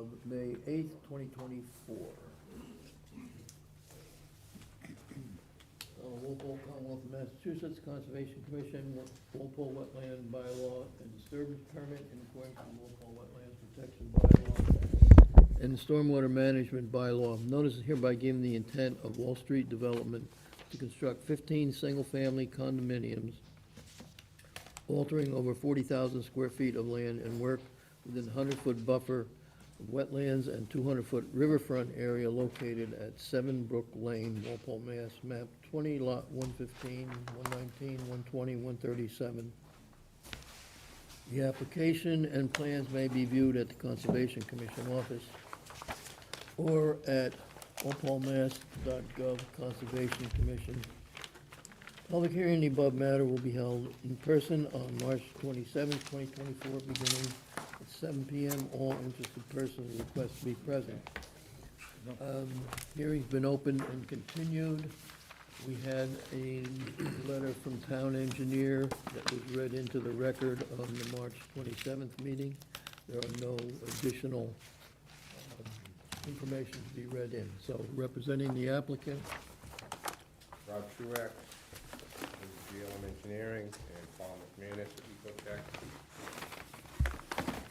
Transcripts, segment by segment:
of May 8th, 2024. Walpole, Commonwealth of Massachusetts Conservation Commission, Walpole Wetland Bylaw and Disturbance Permit in accordance with Walpole Wetlands Protection Bylaw and Stormwater Management Bylaw. Notice is hereby given the intent of Wall Street Development to construct 15 single-family condominiums altering over 40,000 square feet of land and work within a 100-foot buffer of wetlands and 200-foot riverfront area located at 7 Brook Lane, Walpole, Mass., map 20, lot 115, 119, 120, 137. The application and plans may be viewed at the Conservation Commission office or at walpolemass.gov Conservation Commission. Public hearing in the above matter will be held in person on March 27, 2024, beginning at 7 p.m. All interested persons are requested to be present. Hearing's been opened and continued. We had a letter from town engineer that was read into the record on the March 27th meeting. There are no additional information to be read in. So representing the applicant, Rob Truax, GLM Engineering, and Paul McManus at Ecotech.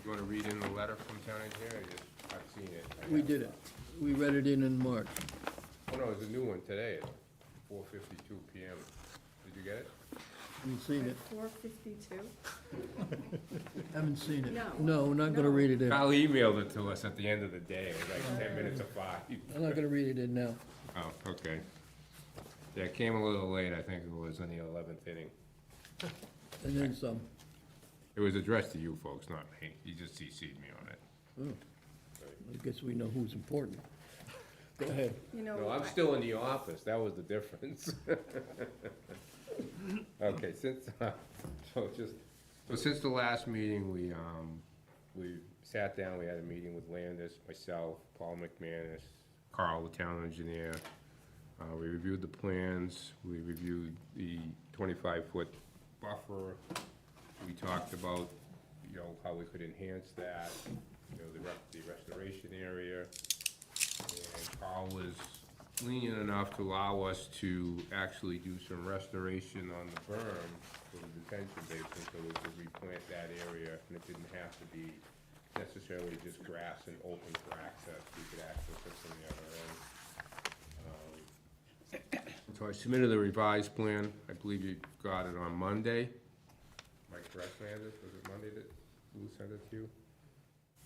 You want to read in the letter from town engineer? I've seen it. we did it. We read it in March. Oh, no, it's a new one today at 4:52 p.m. Did you get it? Haven't seen it. 4:52? Haven't seen it. No. No, we're not gonna No. read it in. Kyle emailed it to us at the end of the day. It was like 10 minutes of 5. I'm not gonna read it in now. Oh, okay. Yeah, it came a little late. I think it was in the 11th inning. And then some. It was addressed to you folks, not me. You just CC'd me on it. Oh, I guess we know who's important. Go ahead. You know, No, I'm still in the office, that was the difference. Okay, since the last meeting, we sat down, we had a meeting with Landis, myself, Paul McManus, Carl, the town engineer. We reviewed the plans, we reviewed the 25-foot buffer. We talked about, how we could enhance that, the restoration area. And Carl was lenient enough to allow us to actually do some restoration on the berm for the detention basin, so we could replant that area, and it didn't have to be necessarily just grass and open for access. We could access it from the other end. So I submitted a revised plan. I believe you got it on Monday. Am I correct, Landis? Was it Monday that Lou sent it to you?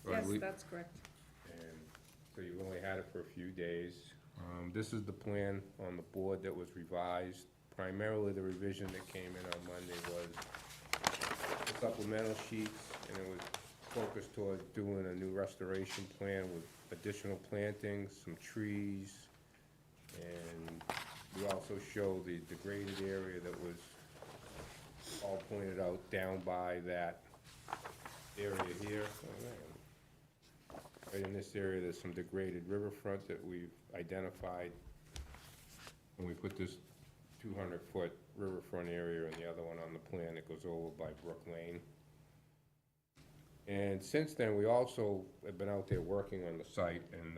Or I yes, believe- that's correct. and so you've only had it for a few days. This is the plan on the board that was revised. Primarily, the revision that came in on Monday was the supplemental sheets, and it was focused toward doing a new restoration plan with additional plantings, some trees, and we also show the degraded area that was all pointed out down by that area here. Right in this area, there's some degraded riverfront that we've identified. And we put this 200-foot riverfront area and the other one on the plan that goes over by Brook Lane. And since then, we also have been out there working on the site, and,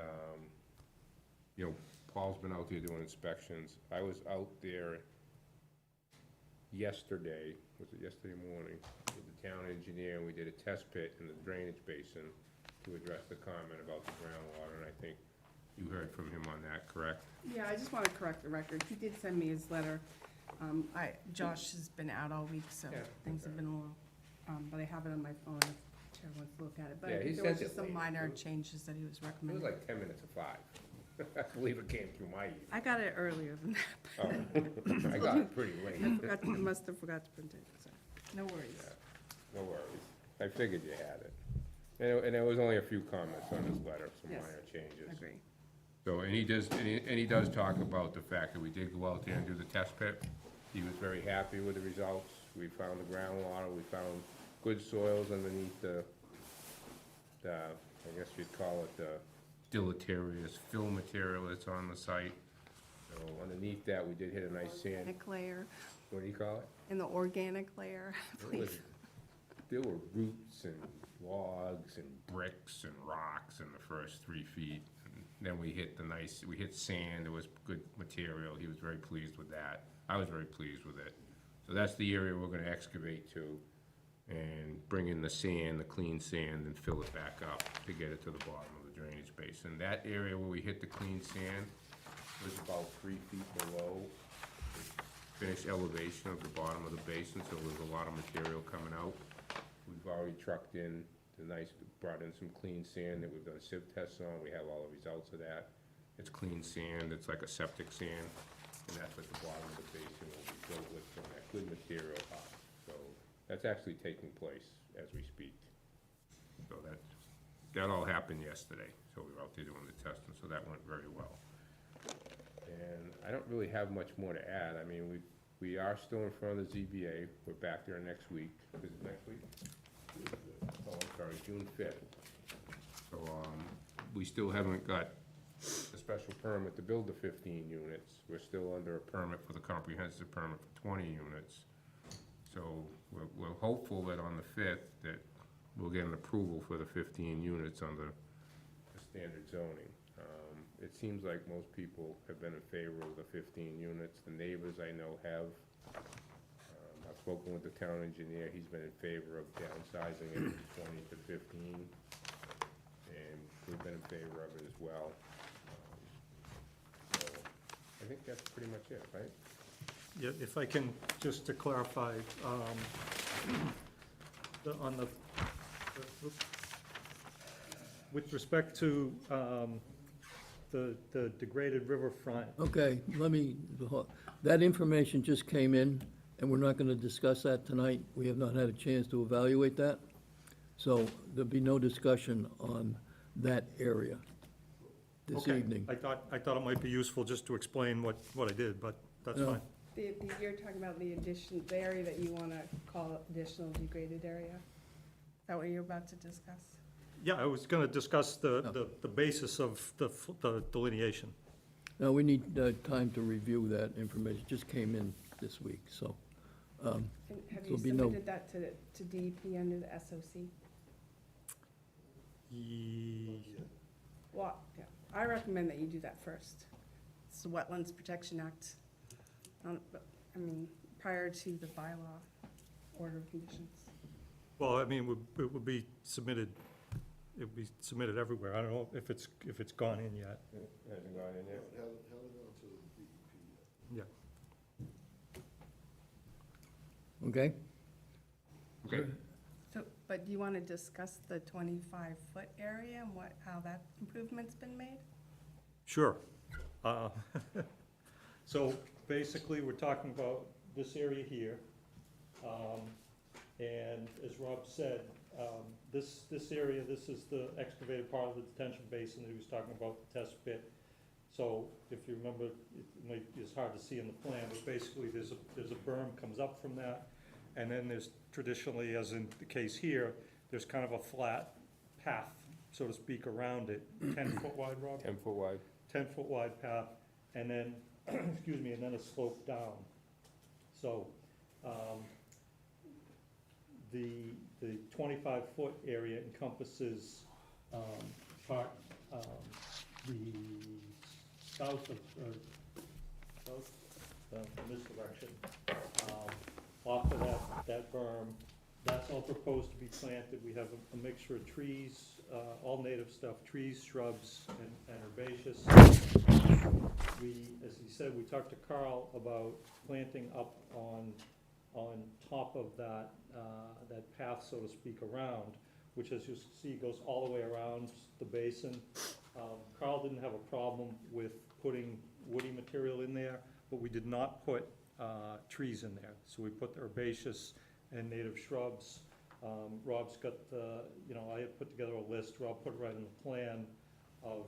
Paul's been out there doing inspections. I was out there yesterday, was it yesterday morning, with the town engineer, and we did a test pit in the drainage basin to address the comment about the groundwater, and I think you heard from him on that, correct? Yeah, I just want to correct the record. He did send me his letter. Josh has been out all week, so Yeah, things have been a little, but I have it on my phone if the chair wants to look at it. But Yeah, I he think there was sent it just some late. minor changes that he was It was recommending. like 10 minutes of 5. I believe it came through my email. I got it earlier than that. Oh, I got it pretty late. I must have forgot to print it, so, no worries. Yeah, no worries. I figured you had it. And there was only a few comments on his letter, some Yes. minor changes. Agree. So, and he does talk about the fact that we did go out there and do the test pit. He was very happy with the results. We found the groundwater, we found good soils underneath the, I guess you'd call it the deleterious fill material that's on the site. So underneath that, we did hit a nice sand, Organic layer, what do you call it? in the organic layer, What please. was it? there were roots and logs and bricks and rocks in the first 3 feet. And then we hit we hit sand, it was good material, he was very pleased with that. I was very pleased with it. So that's the area we're gonna excavate to and bring in the sand, the clean sand, and fill it back up to get it to the bottom of the drainage basin. That area where we hit the clean sand was about 3 feet below the finished elevation of the bottom of the basin, so there's a lot of material coming out. We've already trucked in brought in some clean sand that we've done sieve tests on. We have all the results of that. It's clean sand, it's like a septic sand, and that's what the bottom of the basin will be filled with from that good material up. So that's actually taking place as we speak. So that all happened yesterday, so we were out there doing the testing, so that went very well. And I don't really have much more to add. I mean, we are still in front of the ZBA. We're back there next week. Is it next week? Oh, I'm sorry, June 5th. So, we still haven't got a special permit to build the 15 units. We're still under a permit for the comprehensive permit for 20 units. So we're hopeful that on the 5th that we'll get an approval for the 15 units under the standard zoning. It seems like most people have been in favor of the 15 units. The neighbors I know have. I've spoken with the town engineer. He's been in favor of downsizing it from 20 to 15. And we've been in favor of it as well. So I think that's pretty much it, right? Yeah, if I can, just to clarify, with respect to the degraded riverfront, Okay, that information just came in, and we're not gonna discuss that tonight. We have not had a chance to evaluate that. So there'll be no discussion on that area this okay, evening. I thought it might be useful just to explain what I did, but that's No. fine. You're talking about the area that you wanna call additional degraded area? Is that what you're about to discuss? Yeah, I was gonna discuss the basis of the delineation. No, we need time to review that information. It just came in this week, so. And have you There'll be no- submitted that to DEP under the SOC? Well, yeah, I recommend that you do that first. It's the Wetlands Protection Act. I mean, prior to the bylaw order of conditions. Well, I mean, it would be submitted everywhere. I don't know if it's gone in yet. It hasn't gone in yet? Yeah. Okay? Okay. So, but do you wanna discuss the 25-foot area and how that improvement's been made? Sure. So basically, we're talking about this area here. And as Rob said, this area, this is the excavated part of the detention basin that he was talking about, the test pit. So if you remember, it's hard to see in the plan, but basically there's a berm comes up from that. And then there's traditionally, as in the case here, there's kind of a flat path, so to speak, around it. 10-foot wide, Rob? 10-foot wide. 10-foot wide path, and then, excuse me, and then a slope down. So, the 25-foot area encompasses, part, the south of, in this direction. Off of that berm, that's all proposed to be planted. We have a mixture of trees, all native stuff, trees, shrubs, and herbaceous. As he said, we talked to Carl about planting up on top of that path, so to speak, around, which, as you see, goes all the way around the basin. Carl didn't have a problem with putting woody material in there, but we did not put trees in there. So we put the herbaceous and native shrubs. Rob's got I had put together a list, Rob put it right in the plan of,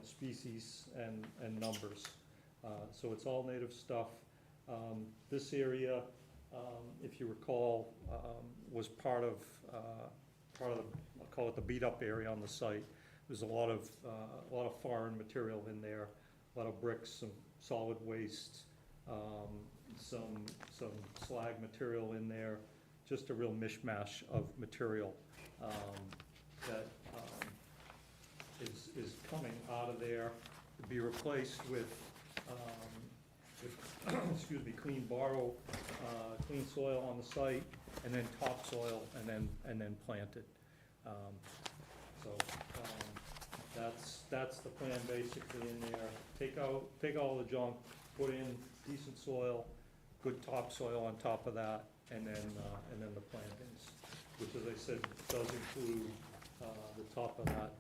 species and numbers. So it's all native stuff. This area, if you recall, was part of the, I'll call it the beat-up area on the site. There's a lot of foreign material in there, a lot of bricks, some solid waste, some slag material in there, just a real mishmash of material that is coming out of there to be replaced with, excuse me, clean soil on the site, and then topsoil, and then planted. That's the plan basically in there. Take all the junk, put in decent soil, good topsoil on top of that, and then the plantings, which, as I said, does include the top of that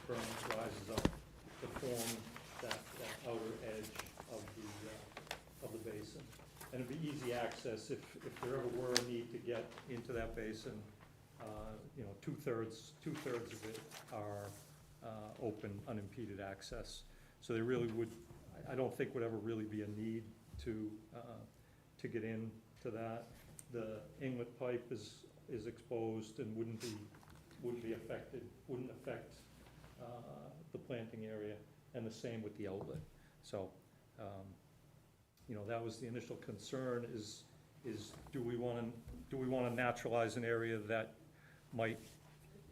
berm that rises up to form that outer edge of the basin. And it'd be easy access if there ever were a need to get into that basin. You know, two-thirds of it are open, unimpeded access. So there really would, I don't think would ever really be a need to get into that. The inlet pipe is exposed and wouldn't affect the planting area, and the same with the outlet. So, you know, that was the initial concern, is do we want to naturalize an area that might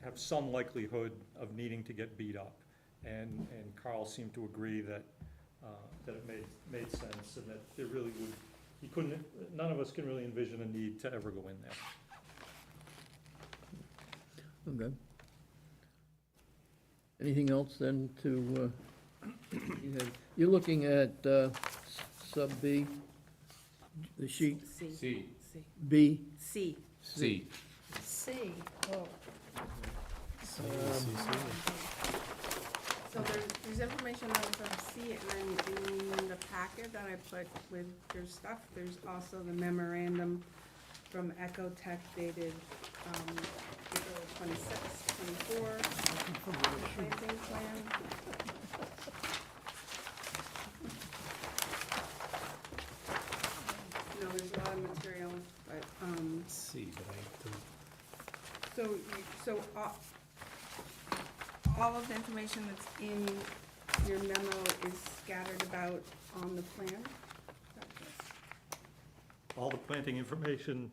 have some likelihood of needing to get beat up? And Carl seemed to agree that it made sense, and that there really would, none of us can really envision a need to ever go in there. Okay. Anything else then to, you're looking at sub B, the sheet C. C, C. B? C. C. C, oh. So there's information on sub C, and then in the packet that I put with your stuff, there's also the memorandum from Ecotech dated April 26, 24, planting plan. You know, there's a lot of material, but, See, but so all of the information that's in your memo is scattered about on the plan? All the planting information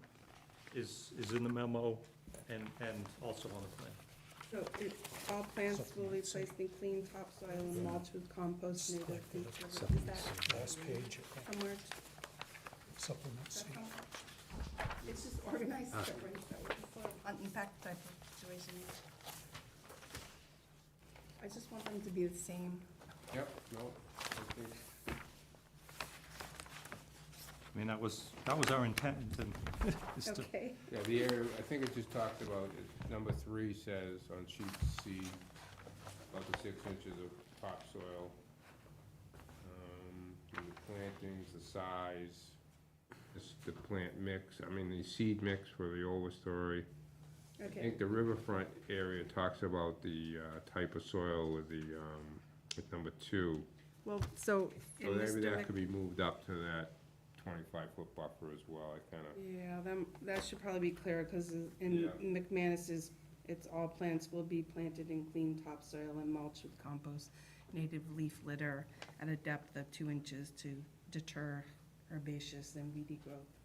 is in the memo and also on the plan. So all plants will be placed in clean topsoil and mulched with compost native leaf litter. Is that last page, somewhere? supplement C. It's just organized different, so it's sort of unpacked type of situation. I just want them to be the same. Yep, no, okay. I mean, that was our intent, and is to, Okay. Yeah, the area, I think it just talked about, number 3 says on sheet C, about the 6 inches of topsoil. The plantings, the size, the plant mix, I mean, the seed mix for the overstory. I Okay, think the riverfront area talks about the type of soil with the, with number 2. well, so So in this maybe that direct, could be moved up to that 25-foot buffer as well, I kinda, yeah, that should probably be clear, because Yeah. in McManus's, it's all plants will be planted in clean topsoil and mulched with compost, native leaf litter at a depth of 2 inches to deter herbaceous and weedy growth.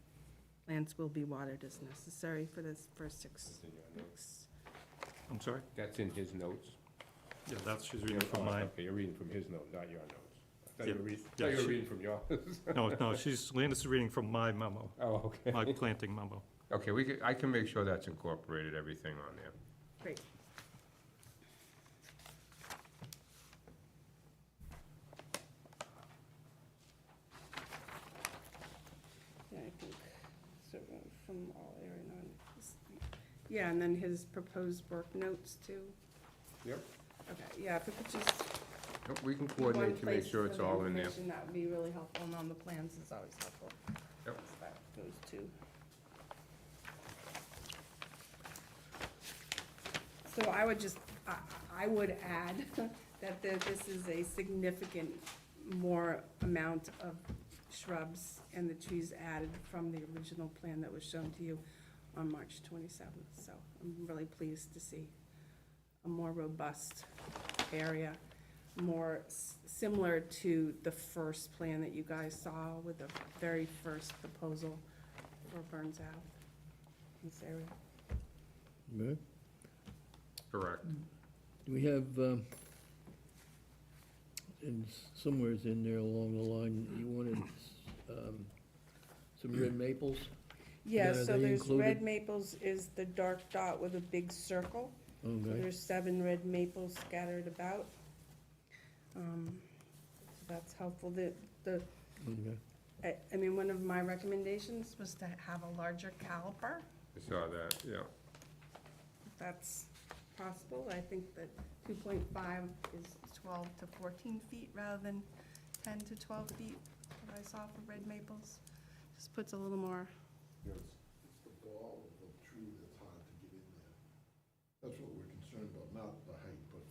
Plants will be watered as necessary for this first that's 6 in your notes. weeks. I'm sorry? That's in his notes. Yeah, that's, she's reading from mine. Okay, you're reading from his note, not your notes. I thought Yeah, you were reading, yeah, thought you were she- reading from yours. No, Landis is reading from my memo, Oh, okay. my planting memo. Okay, I can make sure that's incorporated, everything on there. Great. Yeah, I think, so from all area non, yeah, and then his proposed work notes too. Yep. Okay, yeah, if it could just. Yep, we can be one coordinate to make place sure for it's the all in there. information, that would be really helpful, and on the plans is always helpful. Yep. So that goes to. So I would just, I would add that this is a significant more amount of shrubs and the trees added from the original plan that was shown to you on March 27th. So I'm really pleased to see a more robust area, more similar to the first plan that you guys saw with the very first proposal or Burns Ave, this area. Good. Correct. We have, somewhere's in there along the line, you wanted, some red maples? Yeah, Are so they there's included? red maples is the dark dot with a big circle. So Okay, there's 7 red maples scattered about. So that's helpful. okay. I mean, one of my recommendations was to have a larger caliper. I saw that, yeah. If that's possible. I think that 2.5 is 12 to 14 feet rather than 10 to 12 feet that I saw for red maples. Just puts a little more, It's the ball of the tree that's hard to get in there. That's what we're concerned about, not the height, but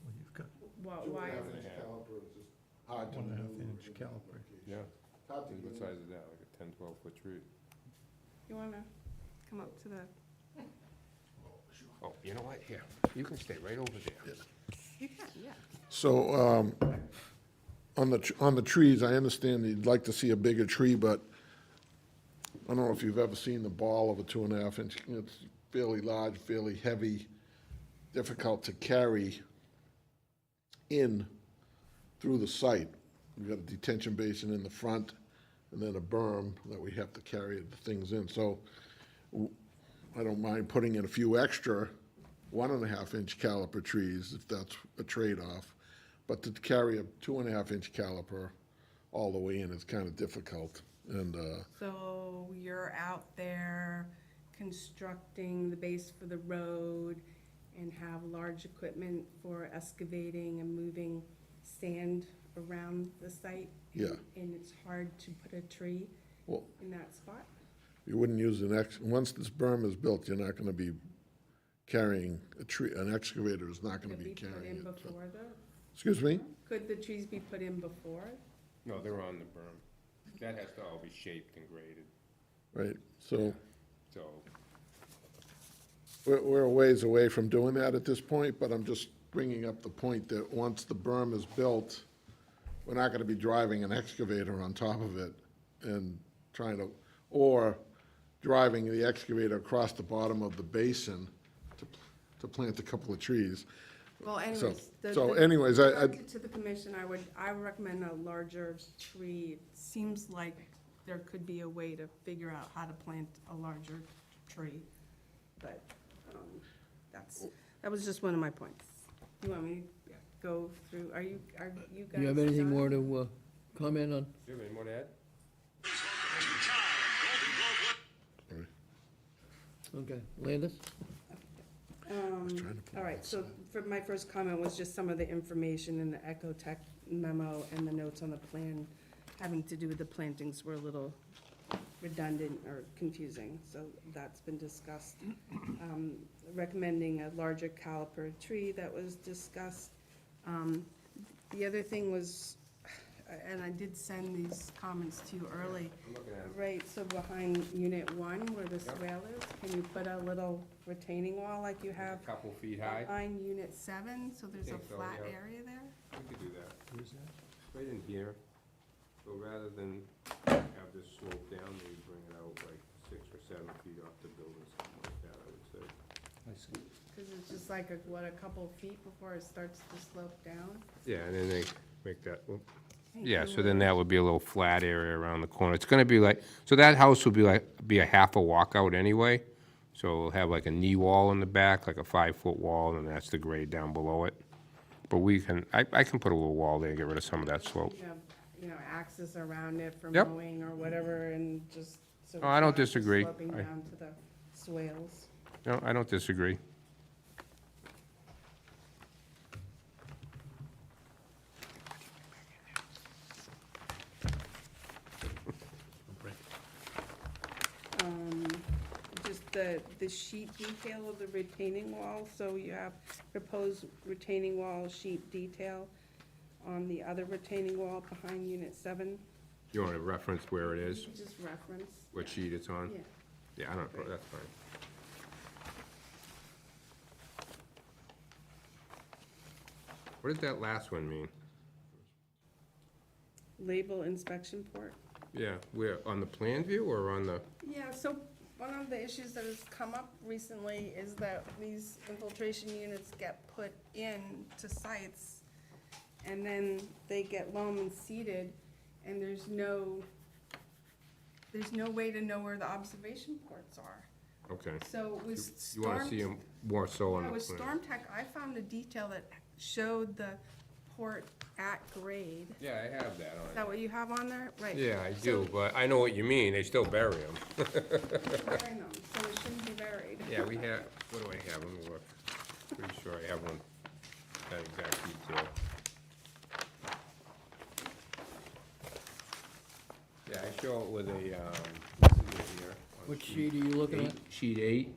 Well, you've got why, 2.5 inch caliper is just hard to 1.5 maneuver. inch in that caliper. location. Yeah. It's hard to What get in. size is that, like a 10, 12-foot tree? you wanna come up to the, Oh, you know what, here, you can stay right over there. you can, yeah. So, on the trees, I understand that you'd like to see a bigger tree, but I don't know if you've ever seen the ball of a 2.5 inch. It's fairly large, fairly heavy, difficult to carry in through the site. We've got a detention basin in the front, and then a berm that we have to carry the things in. So I don't mind putting in a few extra 1.5 inch caliper trees, if that's a trade-off. But to carry a 2.5 inch caliper all the way in is kind of difficult. And, So you're out there constructing the base for the road and have large equipment for excavating and moving sand around the site? Yeah. And it's hard to put a tree well, in that spot? you wouldn't use once this berm is built, you're not gonna be carrying a tree, an excavator is not gonna Could be be put carrying in it. So- before though? Excuse me? Could the trees be put in before? No, they're on the berm. That has to all be shaped and graded, Right, so so, we're a ways away from doing that at this point, but I'm just bringing up the point that once the berm is built, we're not gonna be driving an excavator on top of it and trying to, or driving the excavator across the bottom of the basin to plant a couple of trees. Well, anyways. So anyways, I- Directed to the commission, I would recommend a larger tree. It seems like there could be a way to figure out how to plant a larger tree. But, that was just one of my points. You want me to go through, are you guys Do you have anything done? more to, comment on? do you have any more to add? Okay, Landis? All right, so for my first comment was just some of the information in the Ecotech memo and the notes on the plan having to do with the plantings were a little redundant or confusing, so that's been discussed. Recommending a larger caliper tree, that was discussed. The other thing was, and I did send these comments to you early, I'm looking at it. right, so behind unit 1 where the swale is, can you put a little retaining wall like you have A couple feet high, behind unit 7, so there's a Think so, flat yeah. area there? we could do that, Where's that? right in here. So rather than have this slope down, maybe bring it out like 6 or 7 feet off the building, something like that, I would say. I see. Because it's just like, a couple feet before it starts to slope down? Yeah, and then they make that, whoop. Thank Yeah, you. so then that would be a little flat area around the corner. It's gonna be like, so that house would be a half a walkout anyway. So it'll have like a knee wall in the back, like a 5-foot wall, and that's the grade down below it. But I can put a little wall there, get rid of some of that slope. You know, access around it for Yep. mowing or whatever, and just so. Oh, I don't it's not just disagree. Sloping I- down to the swales. No, I don't disagree. Just the sheet detail of the retaining wall, so you have proposed retaining wall sheet detail on the other retaining wall behind unit 7. You want to reference where it is, Just reference. what sheet it's on? Yeah. Yeah, I don't, that's fine. What did that last one mean? Label inspection port. Yeah, where, on the plan view or on the, Yeah, so one of the issues that has come up recently is that these infiltration units get put in to sites, and then they get loam and seeded, and there's no way to know where the observation ports are. Okay. So with You wanna storm, see them more so on yeah, the with plan? Storm Tech, I found a detail that showed the port at grade. Yeah, I have that Is on. that what you have on there? Right. Yeah, I So- do, but I know what you mean, they still bury them. Burying them, so it shouldn't be buried. Yeah, we have, what do I have, let me look. Pretty sure I have one, that exact detail. Yeah, I show it with a, this is it here. on Which sheet are you looking at? Sheet 8,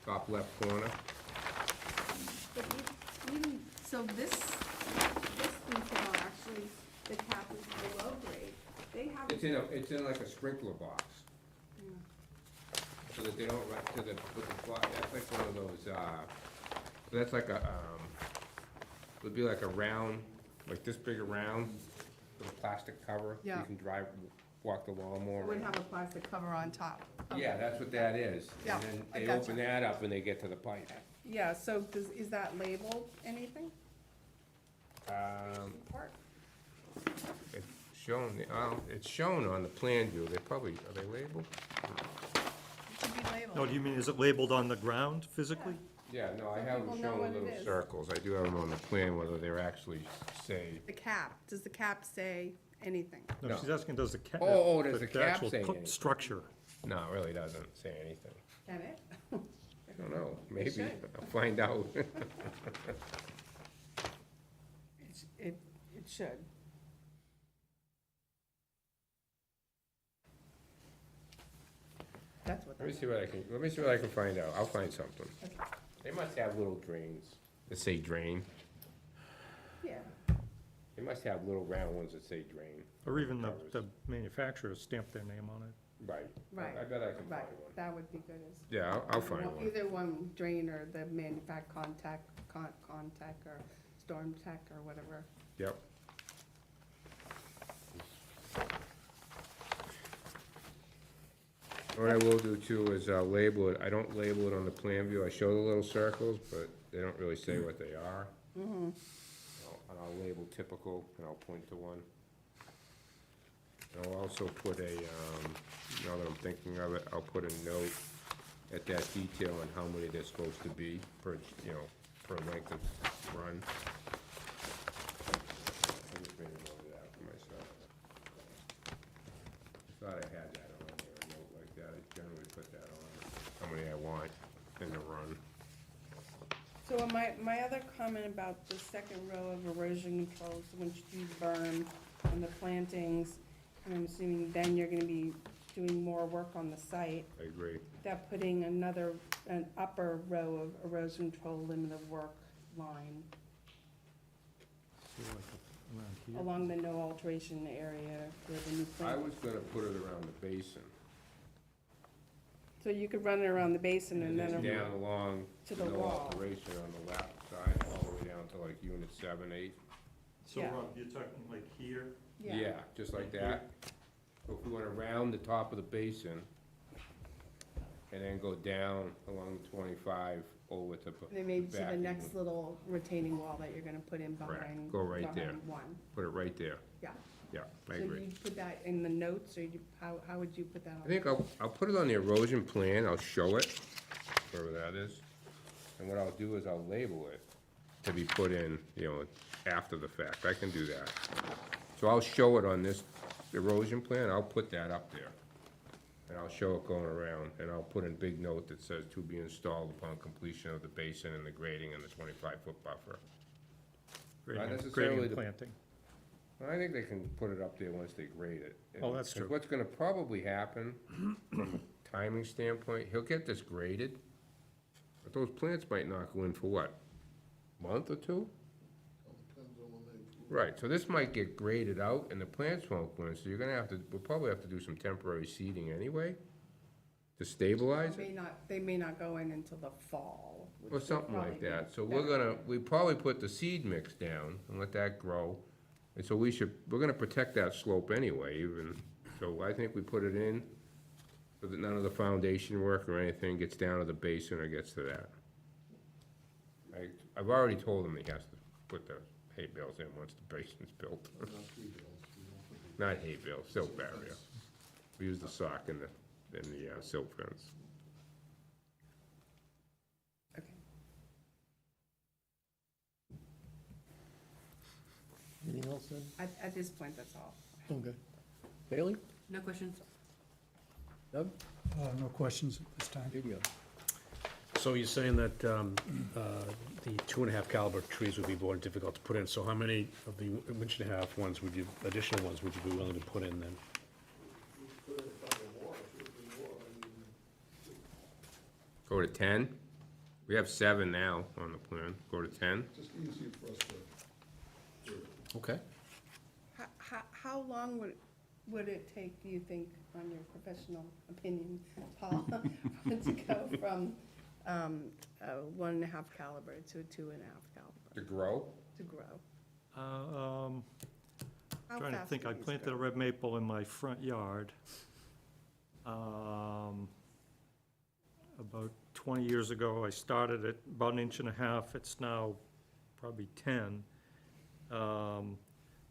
top left corner. But even, so this detail, actually, the cap is below grade. They have. It's in like a sprinkler box. So that they don't run to the, that's like one of those, that's like a, would be like a round, like this big around, with a plastic cover. Yeah. You can walk the lawnmower. It would have a plastic cover on top. Okay. Yeah, that's what that is. Yeah, And then I they gotcha. open that up and they get to the pipe. Yeah, so is that labeled anything? Part? It's shown, it's shown on the plan view, they probably, are they labeled? It should be labeled. No, do you mean, is it labeled on the ground physically? Yeah, no, I So have people them know shown what in it little is. circles, I do have them on the plan, whether they're actually say. The cap, does the cap say anything? No. No, she's asking, does the cap? Oh, does the cap actual say put- anything? Structure. No, it really doesn't say anything. Can it? I don't know, maybe, should. I'll find out. It should. That's what Let me that see what I can find out, I'll find something. Okay. They must have little drains that say drain, Yeah, they must have little round ones that say drain. Or even the Covers. manufacturers stamp their name on it. Right. right. I bet I can Right, find one. that would be good as. Yeah, I'll find one. Either one, drain or the contact or storm tech or whatever. Yep. What I will do too is label it, I don't label it on the plan view, I show the little circles, but they don't really say what they are. And I'll label typical, and I'll point to one. And I'll also put a, now that I'm thinking of it, I'll put a note at that detail on how many there's supposed to be per, per length of run. I just made a note of that for myself. I thought I had that on there, a note like that, I generally put that on, how many I want in the run. So my other comment about the second row of erosion controls, once you do berm and the plantings, and I'm assuming then you're gonna be doing more work on the site, I agree. that putting an upper row of erosion control limit of work line So like around here. along the no alteration area where the new I plant. was gonna put it around the basin. So you could run it around the basin and then. Down along To the the no wall. alteration on the left side, all the way down to like unit 7, 8. So Yeah. Rob, you're talking like here? Yeah, just like that. So if we went around the top of the basin, and then go down along the 25 over to Then maybe to the back next even. little retaining wall that you're gonna put in Correct. behind. Go right there. behind one, Put it right there. yeah. Yeah, I So agree. you put that in the notes, or how would you put that on? I think I'll put it on the erosion plan, I'll show it, wherever that is. And what I'll do is I'll label it to be put in, after the fact, I can do that. So I'll show it on this erosion plan, I'll put that up there. And I'll show it going around, and I'll put in big note that says to be installed upon completion of the basin and the grading and the 25-foot buffer. Grading necessarily and the- planting. I think they can put it up there once they grade it. Oh, that's And true. what's gonna probably happen, from a timing standpoint, he'll get this graded, but those plants might not go in for what, month or two? Right, so this might get graded out and the plants won't go in, so you're gonna have to, we'll probably have to do some temporary seeding anyway, to stabilize it. They may not go in until the fall. which Or would something like probably be that, so better. we probably put the seed mix down and let that grow. And so we're gonna protect that slope anyway, even, so I think we put it in, so that none of the foundation work or anything gets down to the basin or gets to that. I've already told him he has to put the hay bales in once the basin's built. Not hay bales, silt barrier. We use the sock in the silt fence. Okay. Anything else then? At this point, that's all. Okay. Bailey? No questions? Doug? No questions at this time. Here you go. So you're saying that the 2.5 caliber trees would be more difficult to put in, so how many of the 1.5 ones would you, additional ones would you be willing to put in then? Go to 10? We have 7 now on the plan. Go to 10? Just easier for us to. Okay. How long would it take, do you think, on your professional opinion, Paul, to go from a 1.5 caliber to a 2.5 caliber To grow? to grow? Trying to fast think, do I these planted grow? a red maple in my front yard. About 20 years ago, I started at about 1.5 inches. It's now probably 10.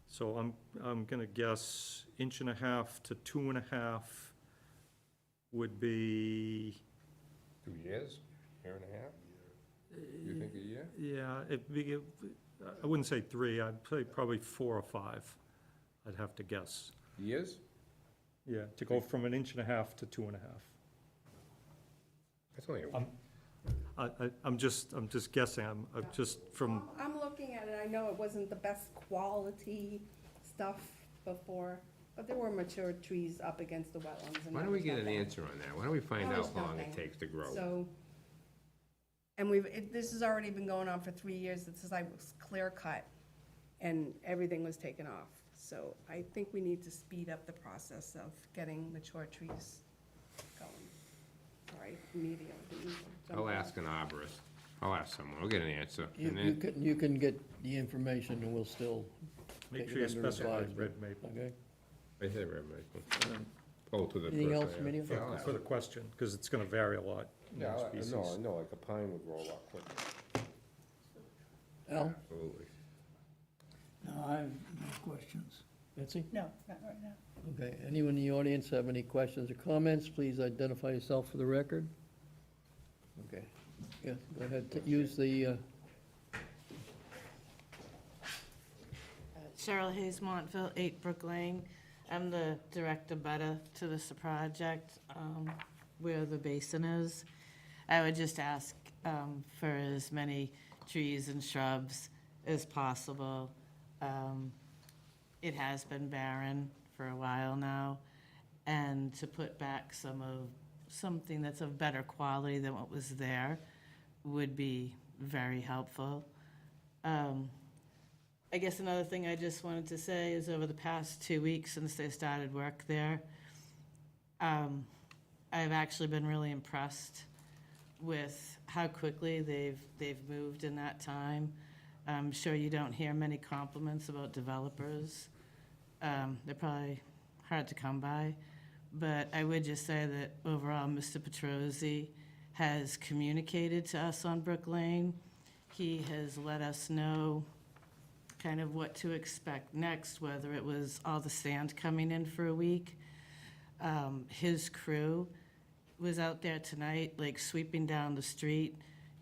So I'm gonna guess 1.5 to 2.5 would be, 2 years? Year and a half? You think a year? yeah, I wouldn't say 3, I'd say probably 4 or 5, I'd have to guess. Years? Yeah, to go from 1.5 to 2.5. That's only, I'm just guessing, I'm just from, Well, I'm looking at it, I know it wasn't the best quality stuff before, but there were mature trees up against the wetlands. And why that don't we was get an nothing. answer on that? Why don't we find That was out how long it nothing. takes to grow? So, and this has already been going on for 3 years, since I was clear cut, and everything was taken off. So I think we need to speed up the process of getting mature trees going. Sorry, immediately. I'll ask an arborist. I'll ask someone. I'll get an answer. You And then, you can get the information and we'll still, make Take sure you it under specify advisement. red maple okay? I say red maple. Oh, to the. Anything person, else, yeah. Minnie? Yeah, I'll ask. for the question, because it's gonna vary a lot in Yeah, those I species. know, like a pine would grow a lot quicker. Al? Absolutely. No, I have no questions. Betsy? No, not right now. Okay, anyone in the audience have any questions or comments, please identify yourself for the record. Okay, yeah, go ahead, use the, Cheryl Hayes Montville, 8 Brook Lane. I'm the direct abutter to this project, where the basin is. I would just ask for as many trees and shrubs as possible. It has been barren for a while now, and to put back something that's of better quality than what was there would be very helpful. I guess another thing I just wanted to say is over the past 2 weeks since they started work there, I've actually been really impressed with how quickly they've moved in that time. I'm sure you don't hear many compliments about developers. They're probably hard to come by. But I would just say that overall, Mr. Petrosi has communicated to us on Brook Lane. He has let us know kind of what to expect next, whether it was all the sand coming in for a week. His crew was out there tonight, like sweeping down the street,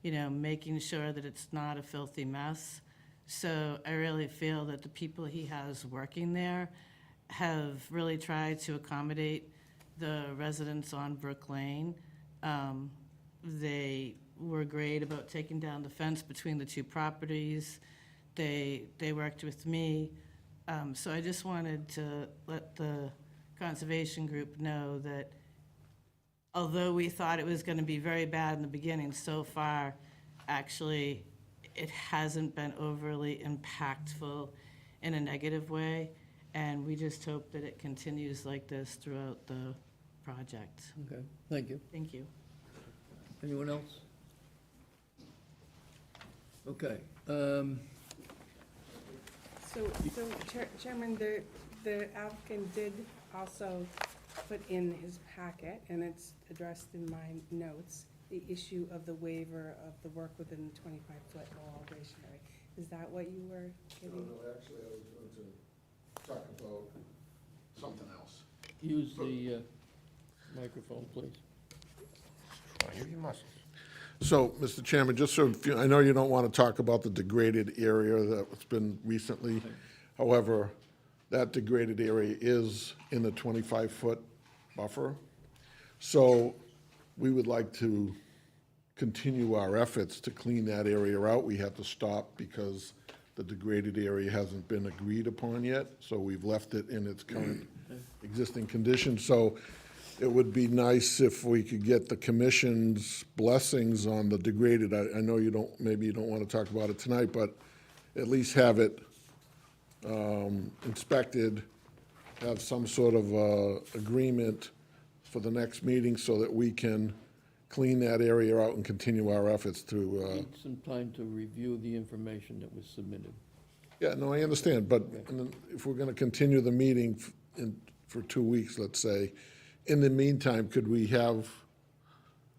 making sure that it's not a filthy mess. So I really feel that the people he has working there have really tried to accommodate the residents on Brook Lane. They were great about taking down the fence between the two properties. They worked with me. So I just wanted to let the conservation group know that although we thought it was going to be very bad in the beginning, so far, actually, it hasn't been overly impactful in a negative way. And we just hope that it continues like this throughout the project. okay, thank you. Thank you. Anyone else? Okay, So Chairman, the applicant did also put in his packet, and it's addressed in my notes, the issue of the waiver of the work within the 25-foot low elevation area. Is that what you were getting? actually, I was going to talk about something else. Use the microphone, please. You must. So, Mr. Chairman, just so, I know you don't want to talk about the degraded area that's been recently. However, that degraded area is in the 25-foot buffer. So we would like to continue our efforts to clean that area out. We have to stop because the degraded area hasn't been agreed upon yet, so we've left it in its current existing condition. So it would be nice if we could get the commission's blessings on the degraded. I know you don't, maybe you don't want to talk about it tonight, but at least have it inspected, have some sort of agreement for the next meeting so that we can clean that area out and continue our efforts to, Need some time to review the information that was submitted. yeah, no, I understand, but and then if we're going to continue the meeting for 2 weeks, let's say, in the meantime, could we have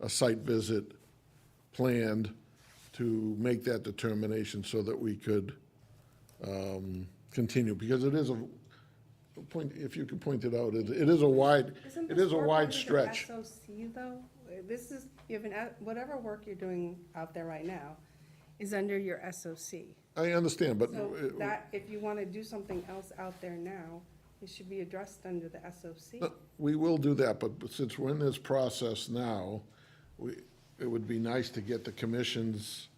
a site visit planned to make that determination so that we could continue? Because it is a point, if you could point it out, it is a wide, Isn't it this is a work wide under the stretch. SOC though? This is, you have whatever work you're doing out there right now is under your SOC. I understand, but So that, if you want to do something else out there now, it should be addressed under the SOC. we will do that, but since we're in this process now, it would be nice to get the commission's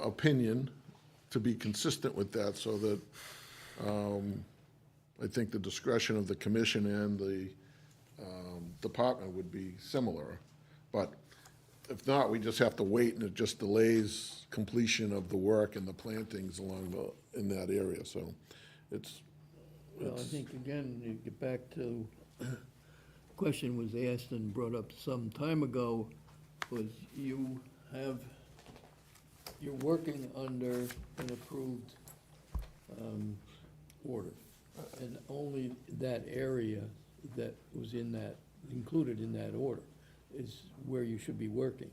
opinion to be consistent with that, so that I think the discretion of the commission and the department would be similar. But if not, we just have to wait, and it just delays completion of the work and the plantings in that area, so it's. Well, I think, again, you get back to, question was asked and brought up some time ago, was you're working under an approved order. And only that area that was included in that order is where you should be working.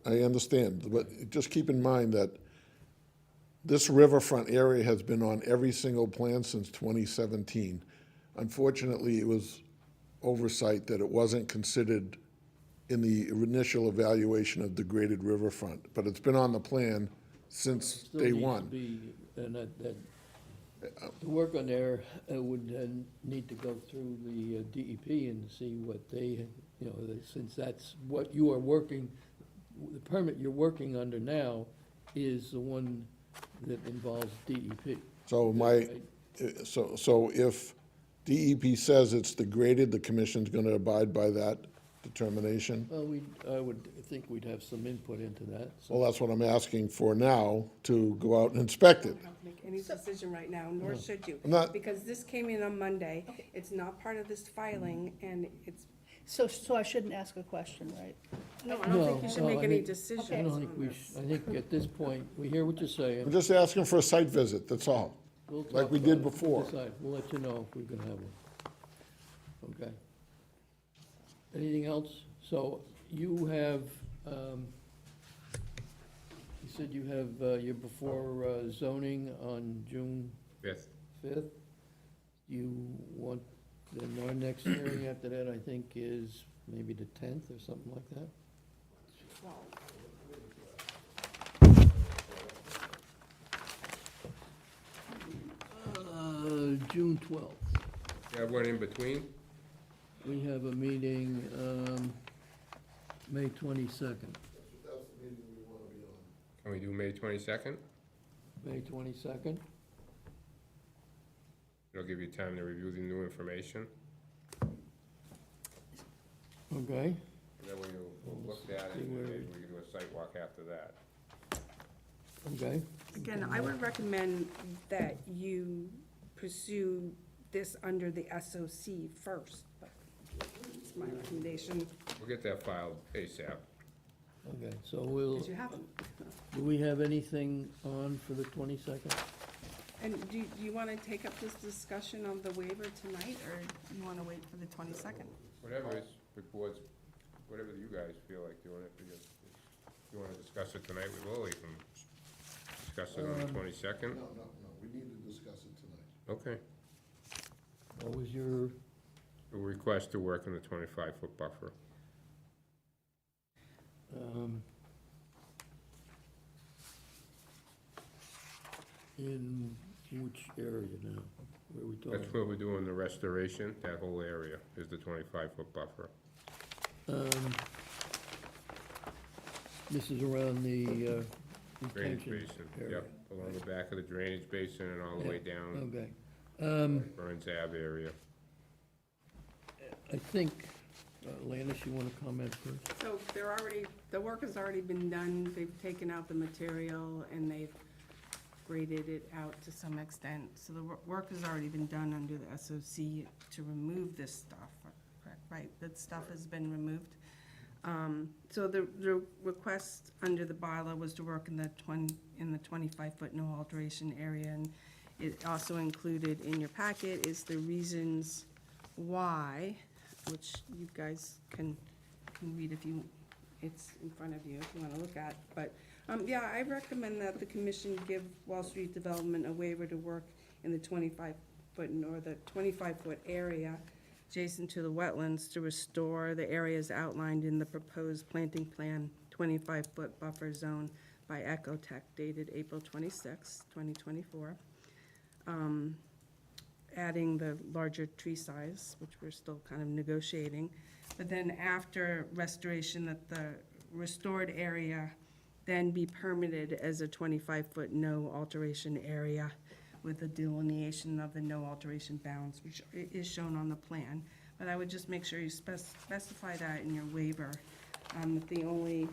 I understand, but just keep in mind that this riverfront area has been on every single plan since 2017. Unfortunately, it was oversight that it wasn't considered in the initial evaluation of degraded riverfront, but it's been on the plan since Still day needs to one. be, and the work on there would need to go through the DEP and see what they, since that's what you are working, the permit you're working under now is the one that involves DEP. So so if DEP says it's degraded, the commission's gonna abide by that determination? Well, I would think we'd have some input into that. So Well, that's what I'm asking for now, to go out and inspect You it. don't have to make any decision right now, nor should you. I'm not- Because this came in on Monday. It's not part of this filing, and it's, So I shouldn't ask a question, right? no, I don't think you should No, make I any think- decisions I don't think on we, this. I think at this point, we hear what you're saying. I'm just asking for a site visit, that's all. We'll like talk we about did it. before. Decide. We'll let you know if we're gonna have one. Okay. Anything else? So you have, you said you have, you're before zoning on June Fifth. 5th. You want, then our next hearing after that, I think, is maybe the 10th or something like that? June 12th. You have one in between? We have a meeting, May 22nd. Can we do May 22nd? May 22nd? It'll give you time to review the new information. Okay. Then when you look at it, See where- maybe we can do a site walk after that. Okay. Again, I would recommend that you pursue this under the SOC first. But it's my recommendation, We'll get that filed ASAP. Okay, so we'll, because you haven't. do we have anything on for the 22nd? And do you want to take up this discussion of the waiver tonight, or you want to wait for the 22nd? Whatever is, the boards, whatever you guys feel like doing it, because if you wanna discuss it tonight, we will, we can discuss it on the 22nd. No, we need to discuss it tonight. Okay. What was your, A request to work in the 25-foot buffer. in which area now? Where are we talking? That's where we're doing the restoration, that whole area is the 25-foot buffer. This is around the Drainage retention basin, area. yep, along the back of the drainage basin and all the way down Okay. Burns Ave area. I think, Landis, you want to comment first? So the work has already been done, they've taken out the material, and they've graded it out to some extent. So the work has already been done under the SOC to remove this stuff, correct, right? That stuff has been removed. So the request under the bylaw was to work in the 25-foot no alteration area, and it also included in your packet is the reasons why, which you guys can read if you, it's in front of you if you want to look at. But, yeah, I recommend that the commission give Wall Street Development a waiver to work in the 25-foot or the 25-foot area adjacent to the wetlands to restore the areas outlined in the proposed planting plan 25-foot buffer zone by Ecotech dated April 26, 2024. Adding the larger tree size, which we're still kind of negotiating. But then after restoration, that the restored area then be permitted as a 25-foot no alteration area with the delineation of the no alteration bounds, which is shown on the plan. But I would just make sure you specify that in your waiver, that the only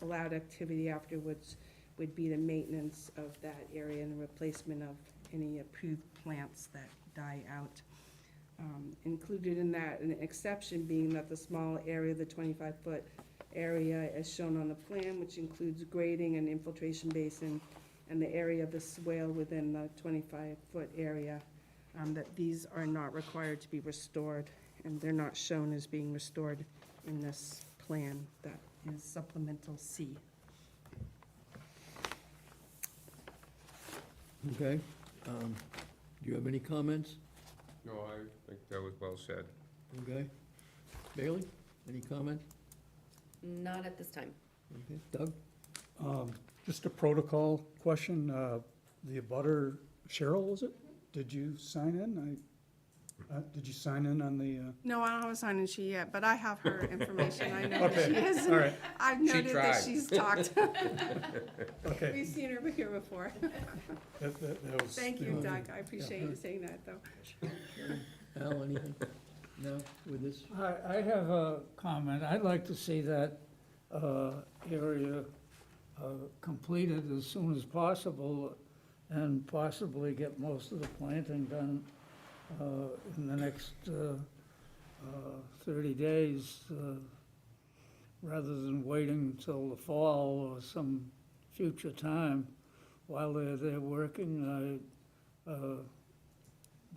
allowed activity afterwards would be the maintenance of that area and the replacement of any approved plants that die out. Included in that, an exception being that the small area, the 25-foot area as shown on the plan, which includes grading and infiltration basin, and the area of the swale within the 25-foot area, that these are not required to be restored, and they're not shown as being restored in this plan that is supplemental C. Okay. Do you have any comments? No, I think that was well said. Okay. Bailey, any comment? Not at this time. Okay. Doug? Just a protocol question, the abutter, Cheryl, was it? Did you sign in? Did you sign in on the, No, I don't have a sign-in sheet yet, but I have her information. I know that Okay, she is. all right. I've noted that tried. she's talked. okay. We've seen her here before. That was. Thank you, Doug. I appreciate you saying that, though. Al, anything? No, with this? I have a comment. I'd like to see that area completed as soon as possible and possibly get most of the planting done in the next 30 days, rather than waiting until the fall or some future time. While they're there working, I'd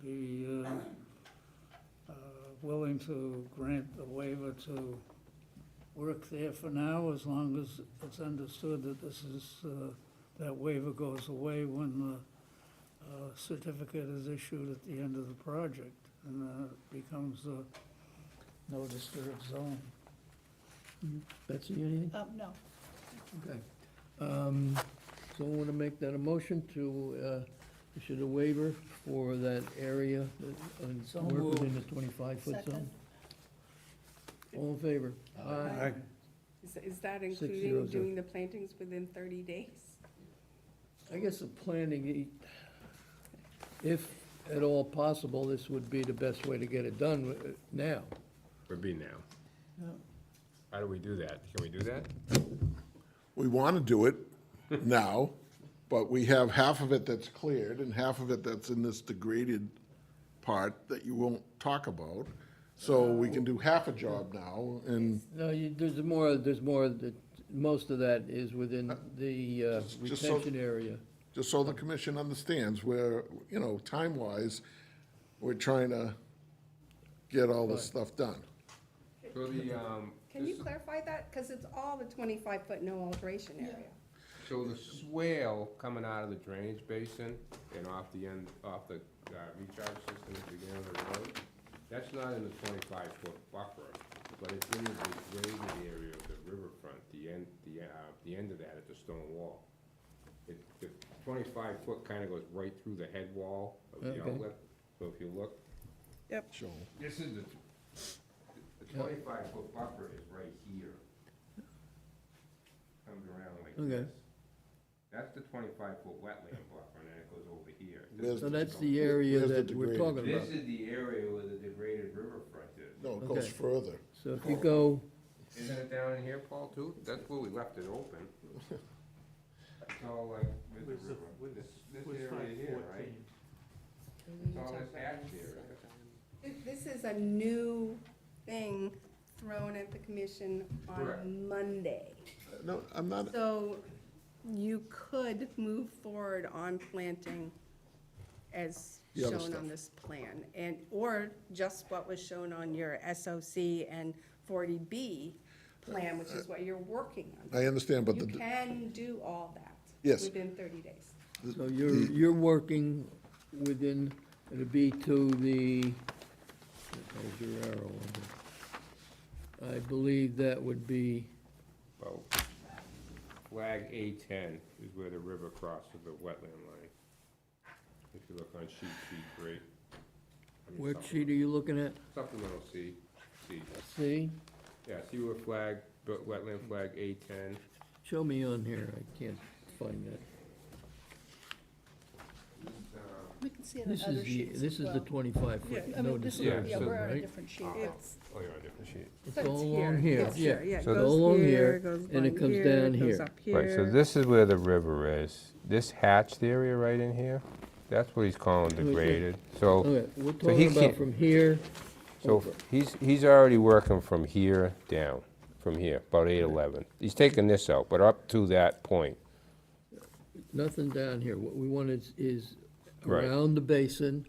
be willing to grant a waiver to work there for now, as long as it's understood that this is, that waiver goes away when the certificate is issued at the end of the project, and it becomes a no disturb zone. Betsy, anything? No. Okay. So I want to make that a motion to issue the waiver for that area and So work within the moved. 25-foot zone. Second. All in favor? Aye. Is that 6-0. including doing the plantings within 30 days? I guess the planning, if at all possible, this would be the best way to get it done now. Would be now. Yeah. How do we do that? Can we do that? We want to do it now, but we have half of it that's cleared and half of it that's in this degraded part that you won't talk about. So we can do half a job now, and No, there's more, that most of that is within the just so- retention area. just so the commission understands where, you know, time-wise, we're trying to get all this stuff done. So the, Can you clarify that? Because it's all the 25-foot no alteration area. so the swale coming out of the drainage basin and off the end, off the recharge system at the beginning of the road, that's not in the 25-foot buffer, but it's in the degraded area of the riverfront, the end of that at the stone wall. The 25-foot kind of goes right through the head wall of the Okay. outlet, so if you look, So, this is the 25-foot buffer is right here. Comes around like Okay. this. That's the 25-foot wetland buffer, and then it goes over here. Where's So that's the area Where's the that we're degraded? talking about. This is the area where the degraded riverfront is. no, it goes Okay. further. So if you go, Isn't it down in here, Paul, too? That's where we left it open. It's all like, with the river, this area here, right? It's all this hatch area. This is a new thing thrown at the commission Correct. on Monday. No, I'm not, So you could move forward on planting as The other shown stuff. on this plan, and, or just what was shown on your SOC and 40B plan, which is what you're working on. I understand, but You the, can do all that. Yes. Within 30 days. so you're working within, it'll be to the, there's your arrow on it. I believe that would be, Well, flag A10 is where the river crosses the wetland line. If you look on sheet C3. I mean, what sheet are you looking at? Supplemental C. See? Yeah, see where flag, wetland flag A10? Show me on here, I can't find that. We can see it This on other is the, sheets this as is the well. 25 Yeah, foot I no mean, this is, Yeah, yeah, so- we're on a right? different sheet. It's, Oh, you're on a different sheet. It's it's all along here, It's yeah. it So it's goes all along here, goes and it along comes here, down goes here. up Right, so here. this is where the river is. This hatched area right in here, that's what he's calling degraded. So, Okay, we're So he talking about can't- from here, so he's already working from here down, from here, about 811. He's taking this out, but up to that point. nothing down here. What we want is Right. around the basin,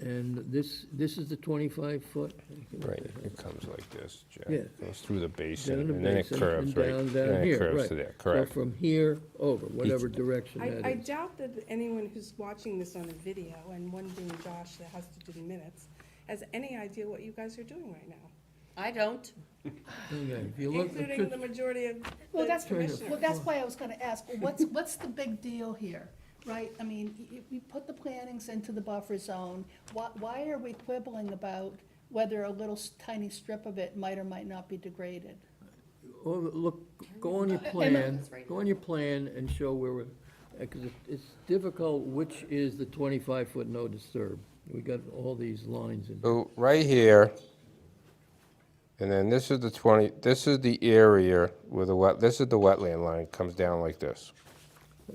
and this is the 25 foot. Right, it comes like this, Jack. Yeah. Goes through the basin, Down the and then it basin curves, and right? down And then it here, curves right. to there, So correct. from here over, whatever direction I that is. doubt that anyone who's watching this on a video, and one being Josh that has to do the minutes, has any idea what you guys are doing right now. I don't. Okay, if you look, Including the majority of Well, the that's, commissioners. well, that's why I was gonna ask, what's the big deal here, right? I mean, we put the plantings into the buffer zone, why are we quibbling about whether a little tiny strip of it might or might not be degraded? oh, look, go on your plan, go on your plan and show where we're, because it's difficult, which is the 25 foot no disturb. We got all these lines in. So, right here, and then this is this is the area where this is the wetland line, comes down like this.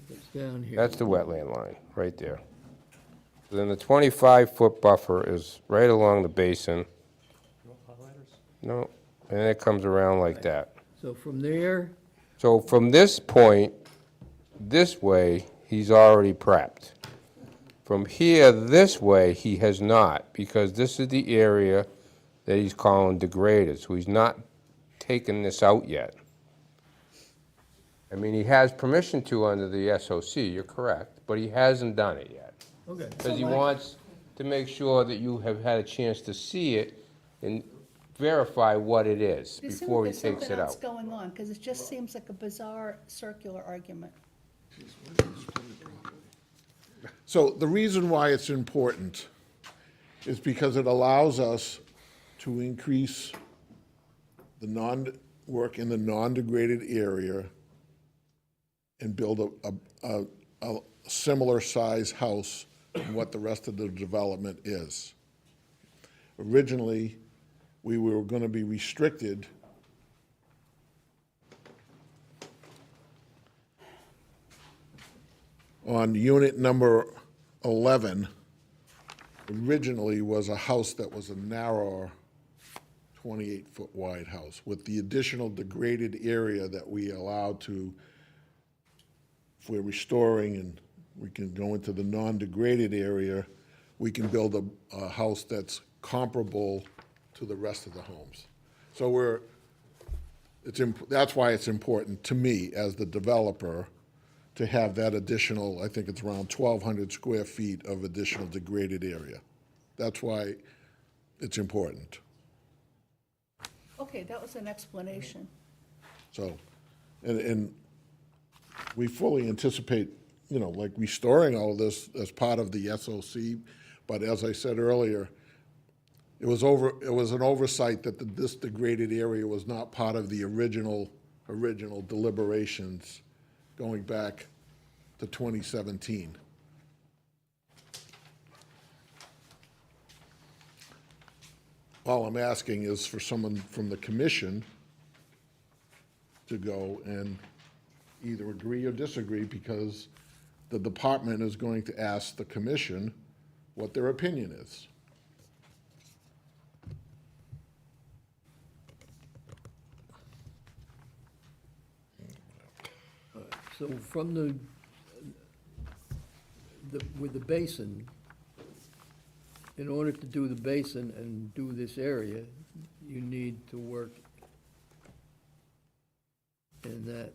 It's down here. That's the wetland line, right there. Then the 25-foot buffer is right along the basin. No highlighters? No, and then it comes around like that. So from there, So from this point, this way, he's already prepped. From here, this way, he has not, because this is the area that he's calling degraded, so he's not taken this out yet. I mean, he has permission to under the SOC, you're correct, but he hasn't done it yet. okay. Because he wants to make sure that you have had a chance to see it and verify what it is before he There's takes something it else out. going on, because it just seems like a bizarre circular argument. so the reason why it's important is because it allows us to increase the work in the non-degraded area and build a similar size house than what the rest of the development is. Originally, we were gonna be restricted on unit number 11, originally was a house that was a narrower 28-foot wide house with the additional degraded area that we allowed to, if we're restoring and we can go into the non-degraded area, we can build a house that's comparable to the rest of the homes. So that's why it's important to me as the developer to have that additional, I think it's around 1,200 square feet of additional degraded area. That's why it's important. Okay, that was an explanation. So, and we fully anticipate, like restoring all of this as part of the SOC, but as I said earlier, it was an oversight that this degraded area was not part of the original deliberations going back to 2017. All I'm asking is for someone from the commission to go and either agree or disagree, because the department is going to ask the commission what their opinion is. So from with the basin, in order to do the basin and do this area, you need to work in that.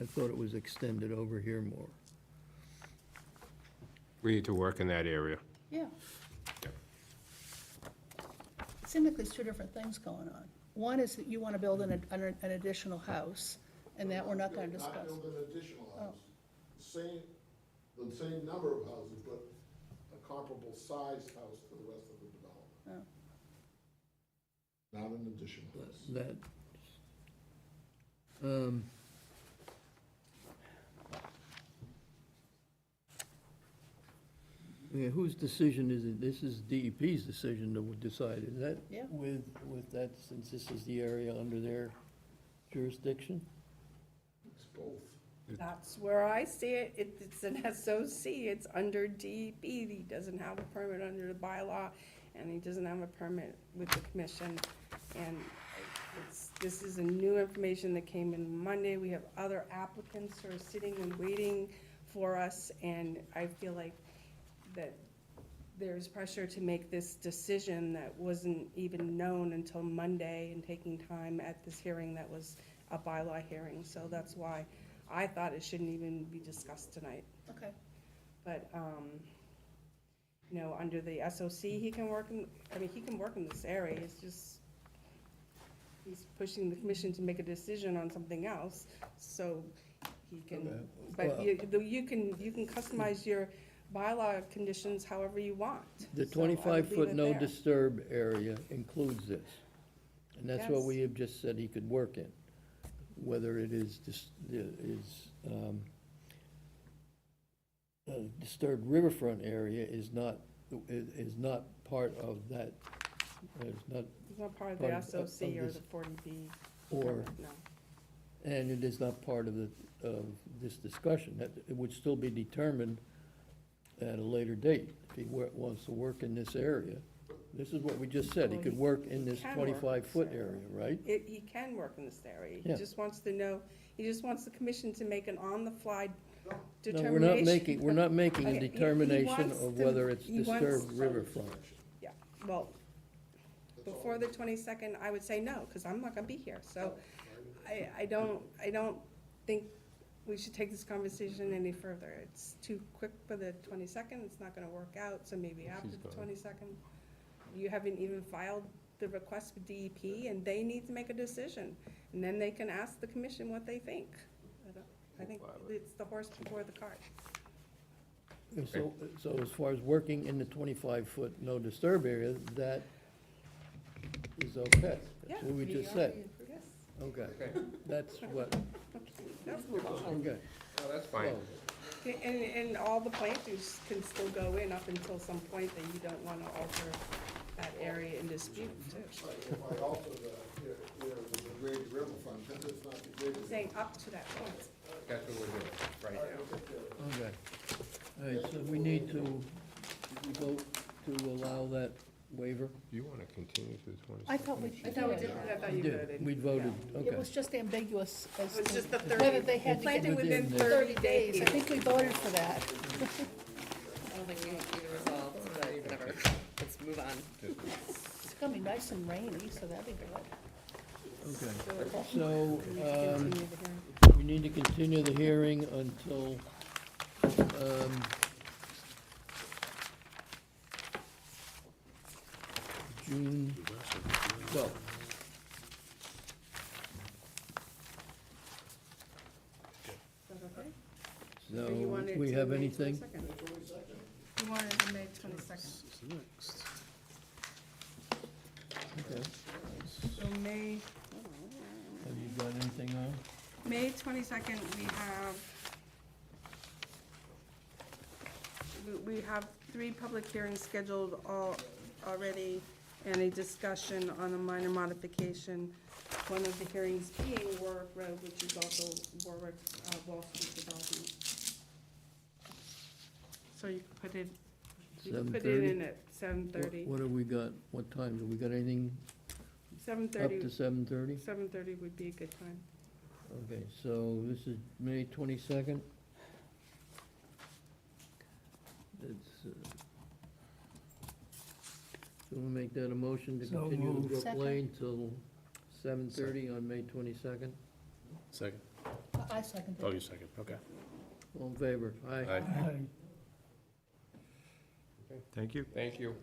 I thought it was extended over here more. We need to work in that area. Yeah. It seems like there's two different things going on. One is that you want to build an additional house, and that we're not going to discuss. Not build an additional house. The same number of houses, but a comparable sized house to the rest of the development. Oh. Not an additional house. That, yeah, whose decision is it? This is DEP's decision to decide, is that? Yeah. With that, since this is the area under their jurisdiction? It's both. That's where I see it. It's an SOC, it's under DEP. He doesn't have a permit under the bylaw, and he doesn't have a permit with the commission. And this is a new information that came in Monday. We have other applicants who are sitting and waiting for us, and I feel like that there's pressure to make this decision that wasn't even known until Monday, and taking time at this hearing that was a bylaw hearing. So that's why I thought it shouldn't even be discussed tonight. Okay. But, under the SOC, he can work in this area. It's just, he's pushing the commission to make a decision on something else, so he can, Okay. but Well- you can customize your bylaw conditions however you want. The So I would 25-foot leave it no there. disturb area includes this. And that's what Yes. we have just said he could work in. Whether it is disturbed riverfront area is not part of that, is not, It's not part of part the of SOC or this- the 40B. or, No. and it is not part of this discussion. That it would still be determined at a later date if he wants to work in this area. This is what we just said, he Well, could he work in this can work in this 25-foot area. area, right? He can work in this area. He Yeah. just wants to know, he just wants the commission to make an on-the-fly No, determination. we're not making Okay, a he determination wants of to- whether it's he wants- disturbed riverfront. Yeah, well, before the 22nd, I would say no, because I'm not gonna be here, so I don't think we should take this conversation any further. It's too quick for the 22nd, it's not gonna work out, so maybe after the 22nd. You haven't even filed the request with DEP, and they need to make a decision, and then they can ask the commission what they think. I think it's the horse before the cart. And so as far as working in the 25-foot no disturb area, that is okay. Yeah, That's what we just said. Yes. Okay, that's what, Let's move on. okay. Oh, that's fine. Well, And all the planters can still go in up until some point that you don't want to alter that area in dispute too. If I alter the degraded riverfront, then it's not degraded. Saying up to that point. That's what we're doing right now. Okay. All right, so we need to vote to allow that waiver? Do you wanna continue to the 22nd? I thought we I thought we did, I thought you Did. voted. We voted, Yeah. okay. It was just ambiguous as It was to just the whether 30, they had to planting get within Within 30 30 days. I think we voted for that. I don't think we either resolved, but whatever. Let's move on. It's gonna be nice and rainy, so that'd be good. Okay, so, we need to continue the hearing until, June 12th. So, Or you want it we to have May anything? 22nd? You wanted it May 22nd. Okay. So May, Have you got anything on? May 22nd, we have 3 public hearings scheduled already, and a discussion on a minor modification. One of the hearings being Warwick Road, which is also Warwick, Wall Street Development. So you could put it, you could put it 7:30? in at 7:30. What have we got, what times, have we got anything up 7:30, to 7:30? 7:30 would be a good time. Okay, so this is May 22nd. It's, so we'll make that a motion to So continue moved. Brook Second. Lane till 7:30 on May 22nd. Second? I second Oh, it. you second, okay. All in favor? Aye. Aye. Aye. Thank you. Thank you.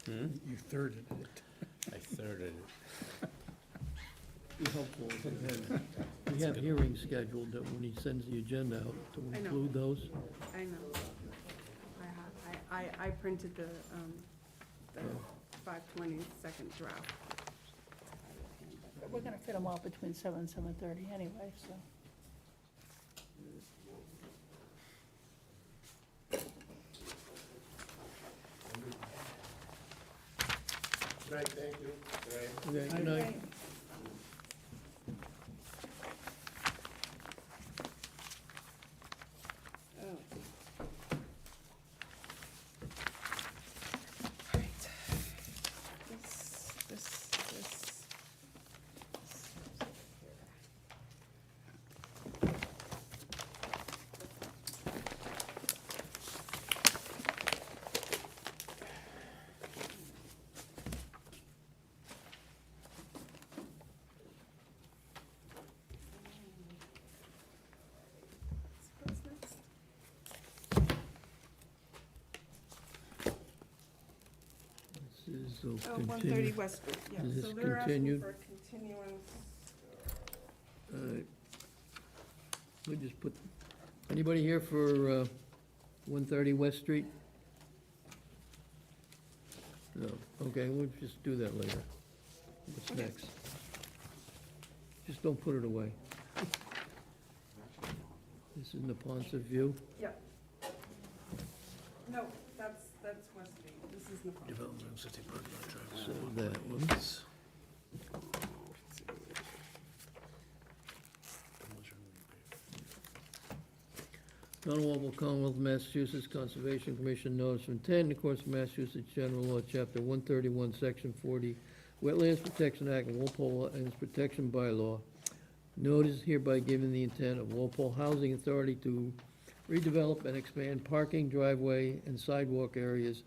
You thirded it. I thirded it. Be helpful if we have hearings scheduled, that when he sends the agenda out, to I know. include those. I know. I printed the 5/22nd draft. But we're gonna fit them all between 7 and 7:30 anyway, so. Right, thank you. Okay, good night. Oh. Alright. This. What's next? This is, so Oh, continue. 130 West Street, yeah, Is so this they're asking continued? for continuance. All right. We just put, anybody here for 130 West Street? No, okay, we'll just do that later. What's Okay. next? Just don't put it away. This is Napontet View. Yeah. No, that's West Street, this is Napontet. Development of city parking lot So driveway. that one. Town of Walpole, Commonwealth of Massachusetts Conservation Commission notice of intent in accordance with Massachusetts General Law, Chapter 131, Section 40, Wetlands Protection Act and Walpole Wetlands Protection Bylaw. Notice hereby given the intent of Walpole Housing Authority to redevelop and expand parking, driveway, and sidewalk areas,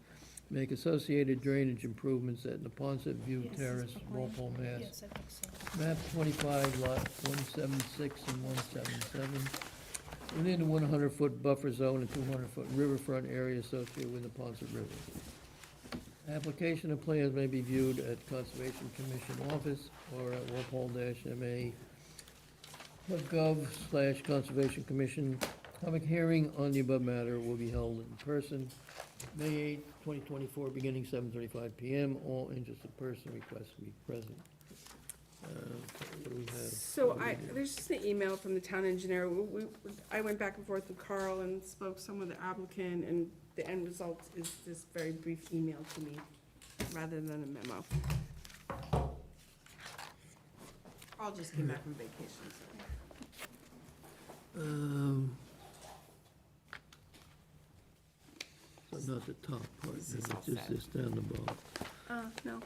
make associated drainage improvements at Napontet View Yes, Terrace, it's Walpole, Mass. Yes, I think so. Map 25, lot 176 and 177. Within the 100-foot buffer zone and 200-foot riverfront area associated with the Ponset River. Application of plans may be viewed at Conservation Commission office or at walpole-ma.gov/Conservation Commission. Public hearing on the above matter will be held in person, May 8, 2024, beginning 7:35 PM. All interested person request to be present. What do we have? So there's just an email from the town engineer. I went back and forth with Carl and spoke some with the applicant, and the end result is this very brief email to me, rather than a memo. Carl just came back from vacation, so. So but not the top part, This it's is all just set. this down the bottom. No.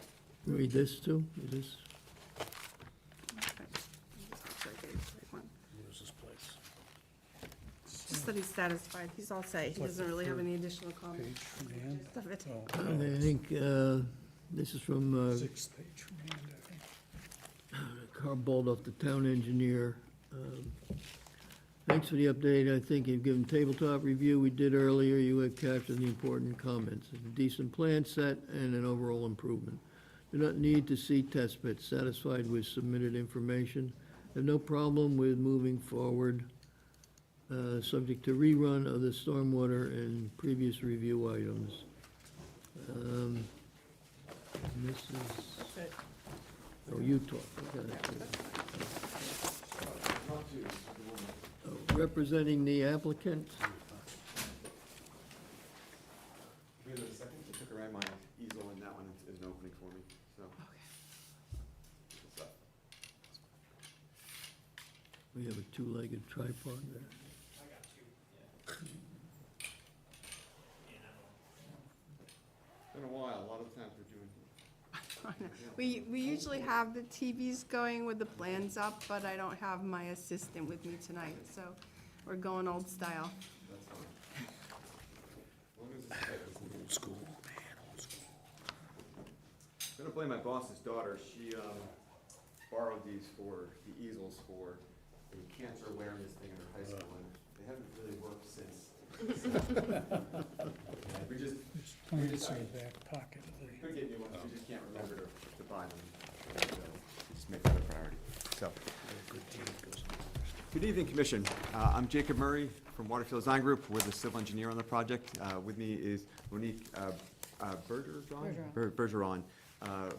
Read this too, is this? Okay. Where's this place? Just that he's satisfied, he's all set, he doesn't really have any additional comments. Page from the end. Of it. Okay, I think, this is from, Sixth page from the end, I think. Carl Baldoff, the town engineer. Thanks for the update. I think you've given tabletop review we did earlier. You have captured the important comments. A decent plan set and an overall improvement. Do not need to see test pits. Satisfied with submitted information. Have no problem with moving forward, subject to rerun of the stormwater and previous review items. And this is, That's it. oh, you talk. Okay. Representing the applicant, Wait a second, I took around my easel and that one is an opening for me, so. we have a two-legged tripod there. Been a while, a lot of times we're doing. We usually have the TVs going with the plans up, but I don't have my assistant with me tonight, so we're going old style. That's fine. As long as it's tight, it's Old school, man, old school. I'm gonna blame my boss's daughter, she, borrowed these for, the easels for a cancer awareness thing in her high school, and they haven't really worked since. We just, There's plans in the back pocket of the. could get new ones, we just can't remember to buy them. So, just make that a priority, so. Good evening, Commission. I'm Jacob Murray from Waterfield Design Group. We're the civil engineer on the project. With me is Monique Bergeron,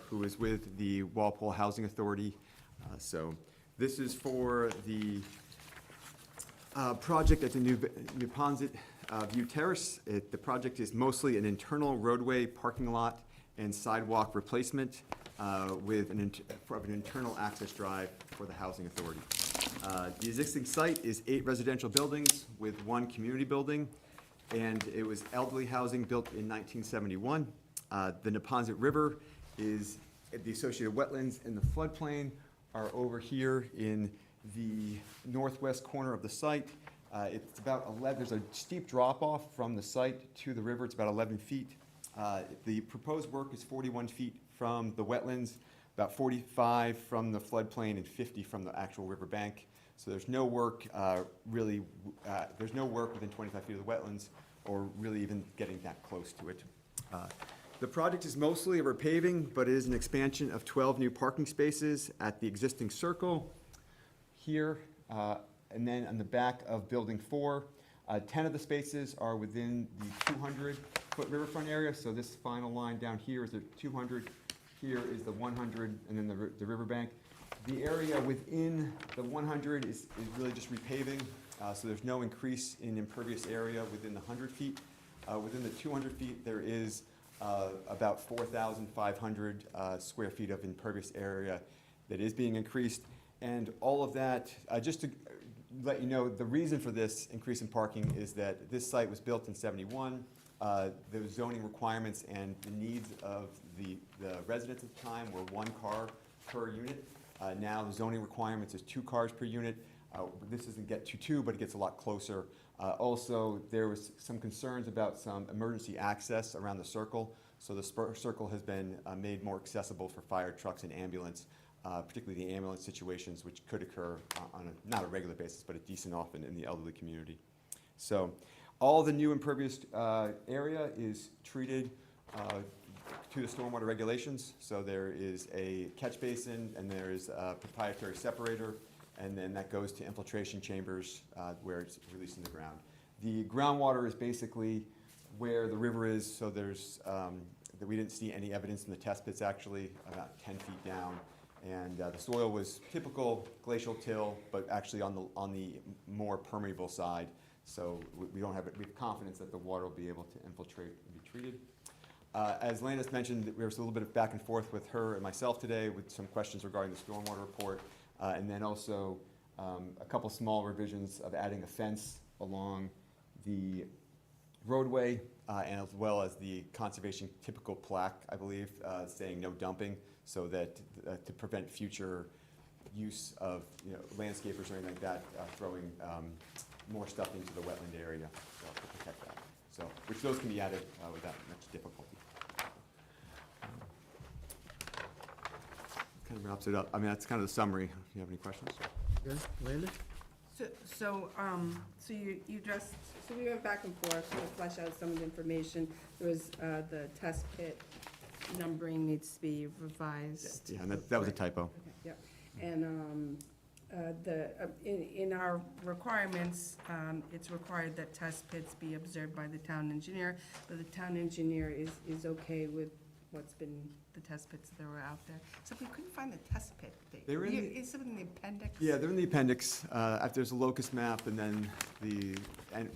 who is with the Walpole Housing Authority. So this is for the project at the New Ponset View Terrace. The project is mostly an internal roadway, parking lot, and sidewalk replacement with an internal access drive for the Housing Authority. The existing site is 8 residential buildings with 1 community building, and it was elderly housing built in 1971. The Neponset River is, the associated wetlands in the floodplain are over here in the northwest corner of the site. It's about 11, there's a steep drop-off from the site to the river, it's about 11 feet. The proposed work is 41 feet from the wetlands, about 45 from the floodplain, and 50 from the actual riverbank. So there's no work there's no work within 25 feet of the wetlands, or really even getting that close to it. The project is mostly a repaving, but it is an expansion of 12 new parking spaces at the existing circle here, and then on the back of Building 4. 10 of the spaces are within the 200-foot riverfront area, so this final line down here is the 200, here is the 100, and then the riverbank. The area within the 100 is really just repaving, so there's no increase in impervious area within the 100 feet. Within the 200 feet, there is about 4,500 square feet of impervious area that is being increased. And all of that, just to let you know, the reason for this increase in parking is that this site was built in '71. The zoning requirements and the needs of the residents at the time were 1 car per unit. Now the zoning requirements is 2 cars per unit. This doesn't get to 2, but it gets a lot closer. Also, there was some concerns about some emergency access around the circle. So the circle has been made more accessible for fire trucks and ambulance, particularly the ambulance situations, which could occur on not a regular basis, but a decent often in the elderly community. So all the new impervious area is treated to the stormwater regulations. So there is a catch basin, and there is a proprietary separator, and then that goes to infiltration chambers where it's released in the ground. The groundwater is basically where the river is, so there's, we didn't see any evidence in the test pits actually, about 10 feet down. And the soil was typical glacial till, but actually on the more permeable side. So we have confidence that the water will be able to infiltrate and be treated. As Landis mentioned, there was a little bit of back and forth with her and myself today with some questions regarding the stormwater report. And then also a couple small revisions of adding a fence along the roadway, and as well as the conservation typical plaque, I believe, saying no dumping, so that, to prevent future use of, landscapers or anything like that, throwing more stuff into the wetland area, so to protect that. So, which those can be added without much difficulty. Kind of wraps it up. I mean, that's kind of the summary. If you have any questions? Yeah, Landon? So you addressed, so we went back and forth to flesh out some of the information. There was, the test pit numbering needs to be revised. Yeah, and that was a typo. Okay, yep. And, in our requirements, it's required that test pits be observed by the town engineer, but the town engineer is okay with what's been, the test pits that were out there. So we couldn't find the test pit. They were in the- Is it in the appendix? Yeah, they're in the appendix. There's a locust map, and then the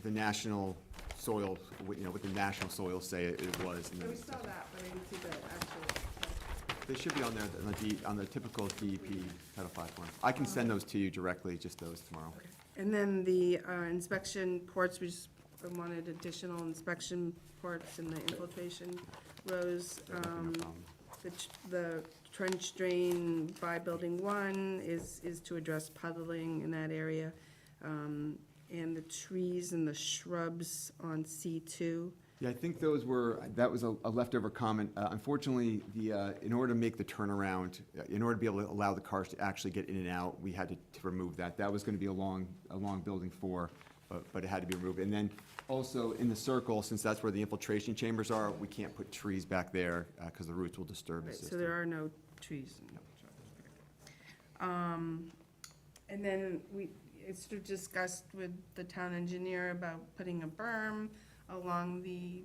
national soil, what the national soils say it was. And So we then saw that, but I didn't see the actual test. they should be on there on the typical DEP Title V form. I can send those to you directly, just those tomorrow. And then the inspection ports, we just wanted additional inspection ports in the infiltration rows. The trench drain by building 1 is to address puddling in that area. And the trees and the shrubs on C2. Yeah, I think that was a leftover comment. Unfortunately, in order to make the turnaround, in order to be able to allow the cars to actually get in and out, we had to remove that. That was gonna be a long building 4, but it had to be removed. And then also in the circle, since that's where the infiltration chambers are, we can't put trees back there, because the roots will disturb the Right, system. so there are no trees. And then it's sort of discussed with the town engineer about putting a berm along the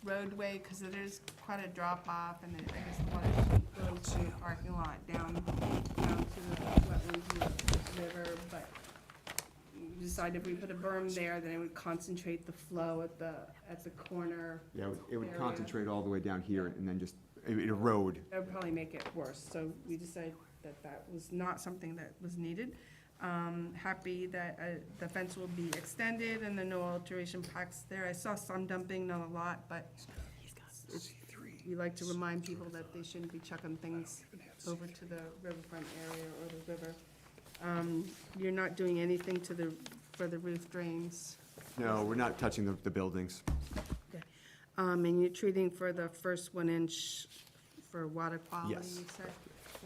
roadway, because there's quite a drop off, and I guess the water goes to the parking lot down to the wetlands and the river, but you decide if we put a berm there, then it would concentrate the flow at the corner. Yeah, it would area. concentrate all the way down here and then just, it would erode. That would probably make it worse, so we decided that was not something that was needed. Happy that the fence will be extended and the no alteration plaques there. I saw some dumping, not a lot, but we like to remind people that they shouldn't be chucking things over to the riverfront area or the river. You're not doing anything for the roof drains. No, we're not touching the buildings. And you're treating for the first 1 inch for water quality, Yes. you said?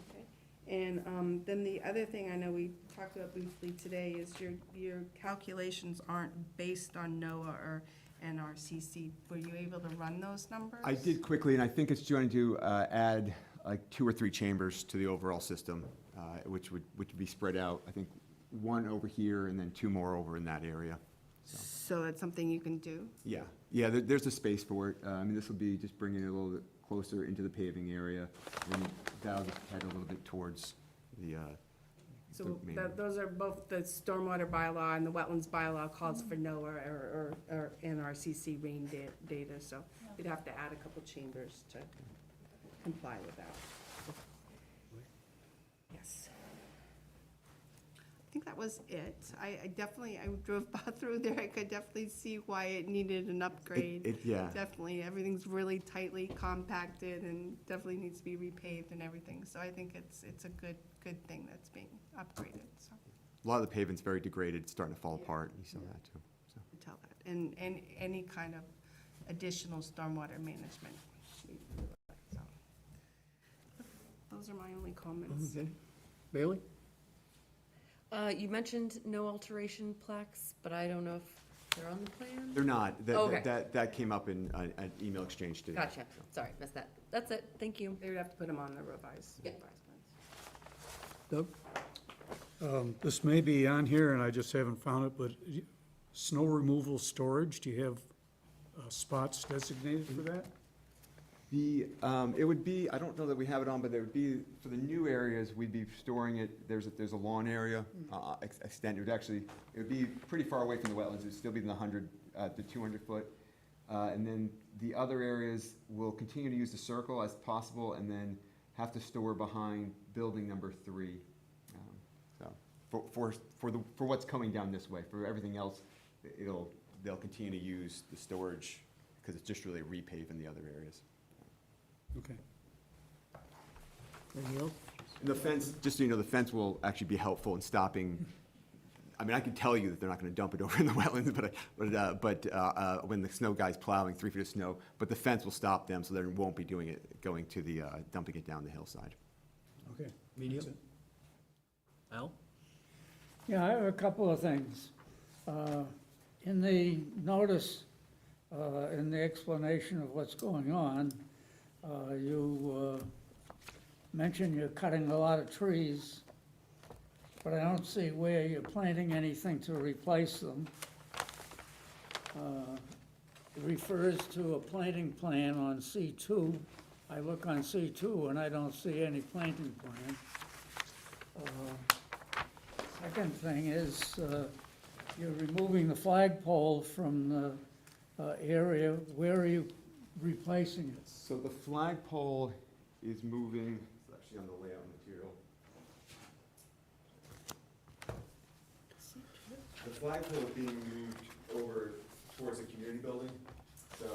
Okay. And then the other thing I know we talked about briefly today is your calculations aren't based on NOAA or NRCC. Were you able to run those numbers? I did quickly, and I think it's going to add like 2 or 3 chambers to the overall system, which would be spread out, I think 1 over here and then 2 more over in that area. So that's something you can do? Yeah, there's a space for it. I mean, this will be just bringing it a little bit closer into the paving area, and that'll just head a little bit towards the So main. those are both the stormwater bylaw and the wetlands bylaw calls for NOAA or NRCC rain data, so you'd have to add a couple chambers to comply with that. Yes. I think that was it. I drove through there, I could definitely see why it needed an upgrade. Yeah. Definitely, everything's really tightly compacted and definitely needs to be repaved and everything, so I think it's a good thing that's being upgraded, so. A lot of the pavement's very degraded, it's starting to fall Yeah. apart, you saw that too. So. To tell that, and any kind of additional stormwater management. So, those are my only comments. Okay. Bailey? You mentioned no alteration plaques, but I don't know if they're on the plan? They're not, Okay. that came up in an email exchange today. Gotcha, sorry, missed that. That's it, thank you. They would have to put them on the revised Yeah. plans. Doug? This may be on here, and I just haven't found it, but snow removal storage, do you have spots designated for that? It would be, I don't know that we have it on, but there would be, for the new areas, we'd be storing it, there's a lawn area, extent, it would be pretty far away from the wetlands, it'd still be in the 100 to 200 foot. And then the other areas will continue to use the circle as possible, and then have to store behind building number 3. So, for what's coming down this way, for everything else, it'll they'll continue to use the storage, because it's just really repave in the other areas. Okay. Anything else? And the fence, just so you know, the fence will actually be helpful in stopping, I mean, I can tell you that they're not gonna dump it over in the wetlands, but when the snow guy's plowing 3 feet of snow, but the fence will stop them, so they won't be going to the, dumping it down the hillside. Okay. Medium? That's it. Al? Yeah, I have a couple of things. In the notice, in the explanation of what's going on, you mention you're cutting a lot of trees, but I don't see where you're planting anything to replace them. It refers to a planting plan on C2. I look on C2 and I don't see any planting plan. Second thing is, you're removing the flagpole from the area. Where are you replacing it? So the flagpole is moving, it's actually on the layout material. The flagpole is being moved over towards the community building. So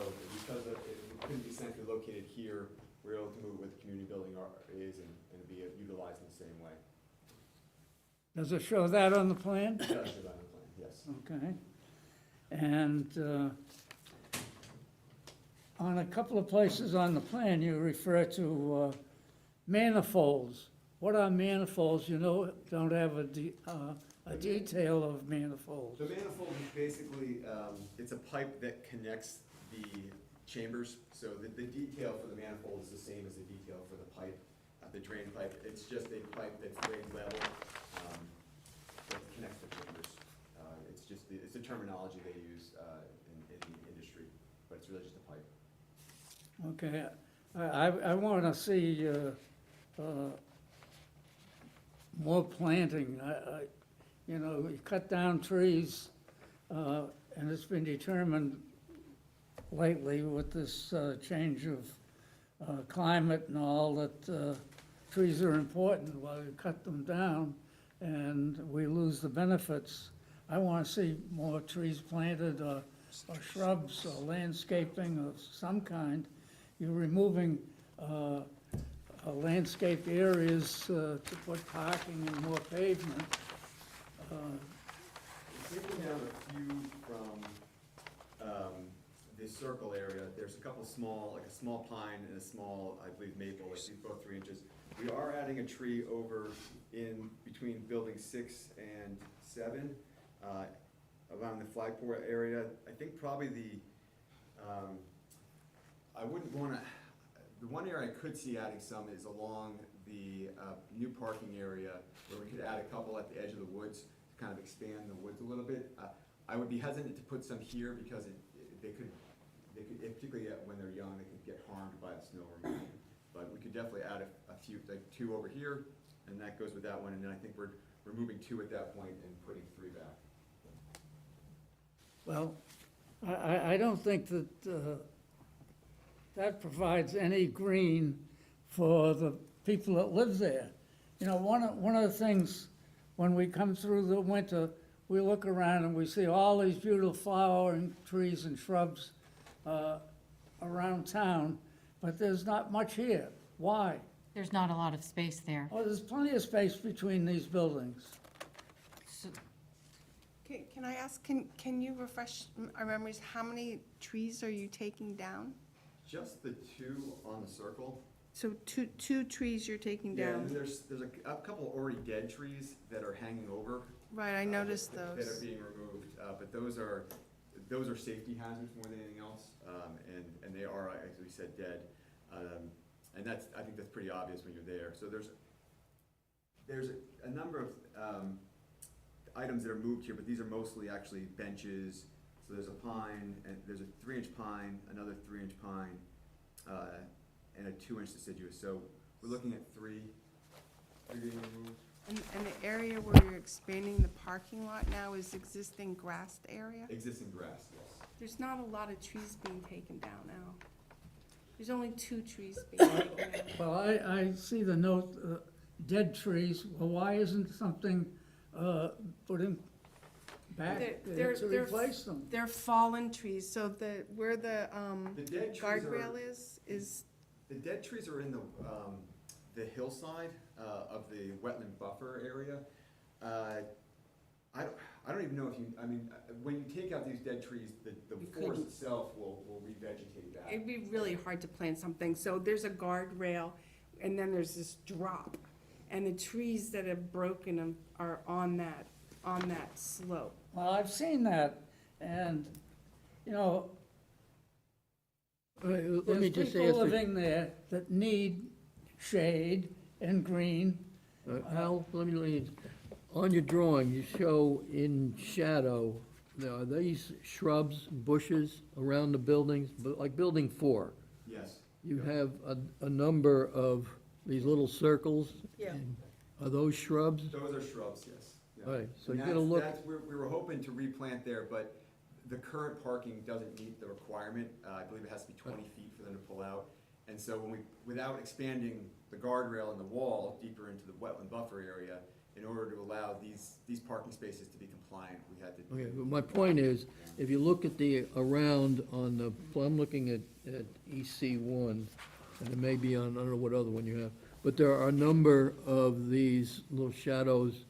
because it couldn't be centrally located here, we're able to move it where the community building is and be utilized in the same way. Does it show that on the plan? It does show that on the plan, yes. Okay. And on a couple of places on the plan, you refer to manifolds. What are manifolds? You know, don't have a detail of manifolds. The manifold is basically, it's a pipe that connects the chambers. So the detail for the manifold is the same as the detail for the pipe, the drain pipe. It's just a pipe that's grade level, that connects the chambers. It's a terminology they use in the industry, but it's really just a pipe. Okay, I want to see more planting. You know, you cut down trees, and it's been determined lately with this change of climate and all that trees are important. Well, you cut them down and we lose the benefits. I want to see more trees planted or shrubs or landscaping of some kind. You're removing landscaped areas to put parking and more pavement. Taking down a few from the circle area, there's a couple small, like a small pine and a small, I believe, maple, like these both 3 inches. We are adding a tree over in between building 6 and 7, around the flagpole area. I think probably I wouldn't wanna, the one area I could see adding some is along the new parking area, where we could add a couple at the edge of the woods to kind of expand the woods a little bit. I would be hesitant to put some here because they could, particularly when they're young, they could get harmed by the snow removal. But we could definitely add a few, like 2 over here, and that goes with that one, and then I think we're removing 2 at that point and putting 3 back. Well, I don't think that that provides any green for the people that live there. You know, one of the things, when we come through the winter, we look around and we see all these beautiful flowering trees and shrubs around town, but there's not much here. Why? There's not a lot of space there. Oh, there's plenty of space between these buildings. So- Can I ask, can you refresh our memories, how many trees are you taking down? Just the 2 on the circle. So two trees you're taking Yeah, down? and there's a couple already dead trees that are hanging over. Right, I noticed That are those. being removed, but those are safety hazards more than anything else, and they are, as we said, dead. And I think that's pretty obvious when you're there. So there's a number of items that are moved here, but these are mostly actually benches. So there's a pine, and there's a 3-inch pine, another 3-inch pine, and a 2-inch deciduous. So we're looking at 3 being removed. And the area where you're expanding the parking lot now is existing grassed area? Existing grass, yes. There's not a lot of trees being taken down now. There's only 2 trees being taken down. Well, I see the note, dead trees. Well, why isn't something put in back They're- to they're- replace them. They're fallen trees, so where the The dead trees are. guardrail is, The dead trees are in the hillside of the wetland buffer area. I don't even know if you, I mean, when you take out these dead trees, the You forest couldn't. itself will revegetate that. it'd be really hard to plant something. So there's a guardrail, and then there's this drop. And the trees that have broken them are on that slope. Well, I've seen that, and, you know, All right, let me there's just people ask, living there that need shade and green. Al, let me, on your drawing, you show in shadow, are these shrubs, bushes around the buildings, but like building 4? Yes. You have a number of these little circles? Yeah. and Are those shrubs? Those are shrubs, yes. Yeah. All right, so And you're gonna look, we were hoping to replant there, but the current parking doesn't meet the requirement. I believe it has to be 20 feet for them to pull out. And so without expanding the guardrail and the wall deeper into the wetland buffer area, in order to allow these parking spaces to be compliant, we had to. okay, but my point is, if you look at the around on the, well, I'm looking at EC1, and it may be on, I don't know what other one you have, but there are a number of these little shadows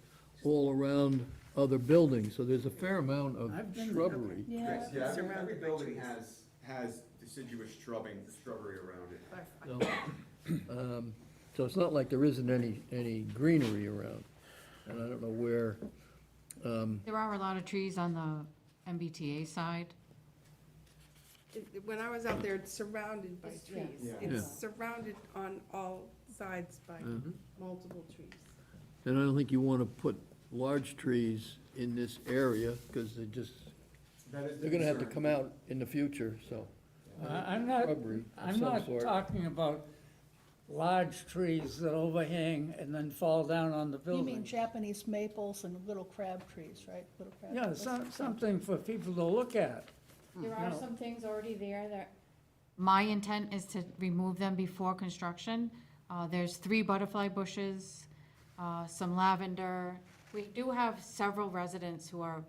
all around other buildings, so there's a fair amount of I've been- shrubbery. Yeah, Yes, yeah, Surrounded every by building trees. has deciduous shrubbery around it. So it's not like there isn't any greenery around, and I don't know where, There are a lot of trees on the MBTA side. When I was out there, it's surrounded by It's- yeah. trees. Yeah. Yeah. It's surrounded on all sides by multiple trees. and I don't think you want to put large trees in this area, because they just, That is the they're gonna have to concern. come out in the future, so. I'm not, Shrubbery of I'm some not sort. talking about large trees that overhang and then fall down on the you mean building. Japanese maples and little crab trees, right? Little crab. Yeah, what's it- something for people to look at. There are No. some things already there that. My intent is to remove them before construction. There's 3 butterfly bushes, some lavender. We do have several residents who are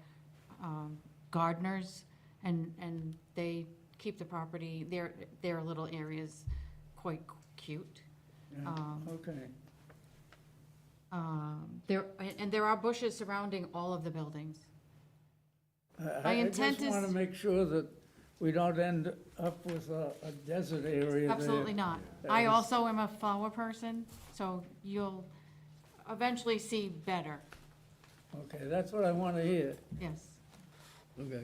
gardeners, and they keep the property, their little areas quite cute. Yeah, okay. There are bushes surrounding all of the buildings. My I intent just want is- to make sure that we don't end up with a desert area there. Absolutely not. That I is- also am a flower person, so you'll eventually see better, Okay, that's what I want to hear. yes. Okay.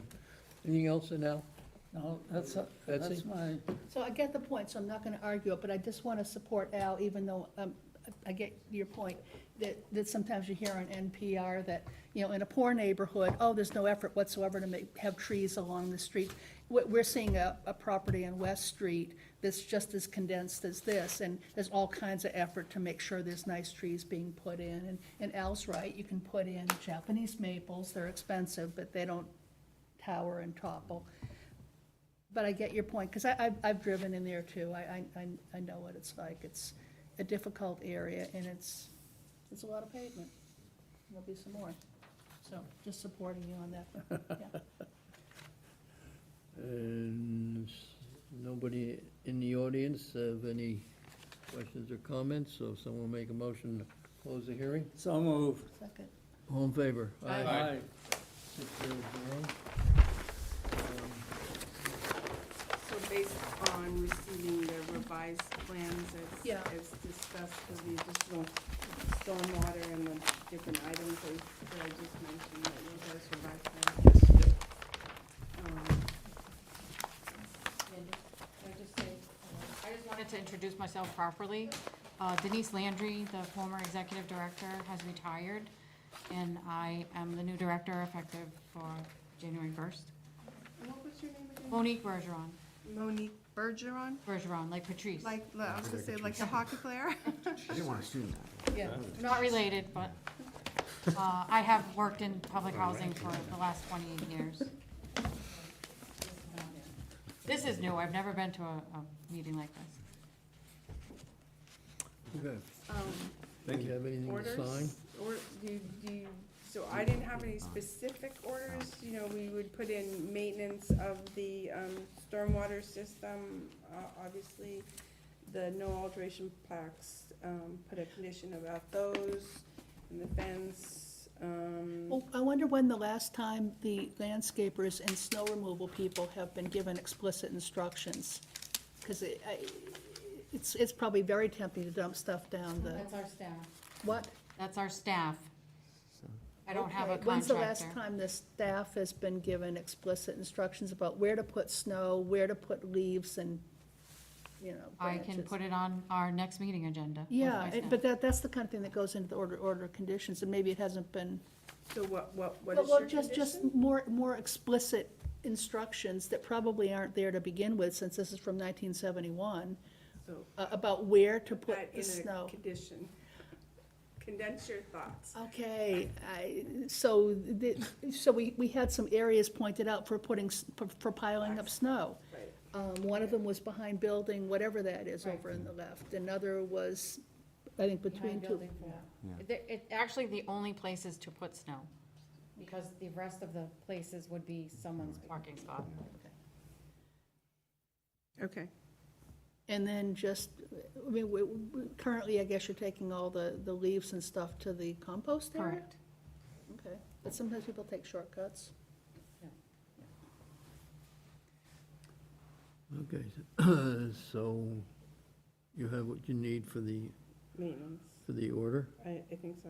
Anything else in Al? No, that's Betsy? my, So I get the point, so I'm not gonna argue it, but I just wanna support Al, even though, I get your point, that sometimes you hear on NPR that, you know, in a poor neighborhood, oh, there's no effort whatsoever to have trees along the street. We're seeing a property on West Street that's just as condensed as this, and there's all kinds of effort to make sure there's nice trees being put in, and Al's right, you can put in Japanese maples, they're expensive, but they don't tower and topple. But I get your point, because I've driven in there too, I know what it's like, it's a difficult area, and it's a lot of pavement. There'll be some more, so just supporting you on that, yeah. And nobody in the audience have any questions or comments, so if someone will make a motion to close the hearing? so moved. Second. All in favor? Aye. 600. So based on receiving the revised plans Yeah. as discussed for the additional stormwater and the different items that I just mentioned, that you guys revised plans. I just wanted to introduce myself properly. Denise Landry, the former executive director, has retired, and I am the new director effective for January 1st. And what was your name again? Monique Bergeron, Monique Bergeron? Bergeron, like Patrice. Like, I was gonna say, like the hockey player? I didn't want to assume that. Yeah. Not related, but I have worked in public housing for the last 28 years. This is new, I've never been to a meeting like this. Okay. Do you have anything to Orders? sign? Or do you So I didn't have any specific orders, you know, we would put in maintenance of the stormwater system, obviously, the no alteration plaques, put a condition about those, and the fence, Well, I wonder when the last time the landscapers and snow removal people have been given explicit instructions. Because it's probably very tempting to dump stuff down the, That's our staff. what? That's our staff. I don't have a Okay, when's the last contractor. time the staff has been given explicit instructions about where to put snow, where to put leaves and, you know, I branches? can put it on our next meeting agenda. with Yeah, my staff. but that's the kind of thing that goes into the order of conditions, and maybe it hasn't been. so what is Well, your just condition? more explicit instructions that probably aren't there to begin with, since this is from 1971, So about where to put that the in snow. a condition. Condense your thoughts. Okay, so we had some areas pointed out for for piling up snow. Right. One of them was behind building, whatever that is over in the left. Another was, I think, between two. Actually, the only places to put snow, because the rest of the places would be someone's parking spot. Okay. And then just, I mean, currently, I guess you're taking all the leaves and stuff to the compost area? Correct. Okay, but sometimes people take shortcuts. Okay, so you have what you need for the order? I think so.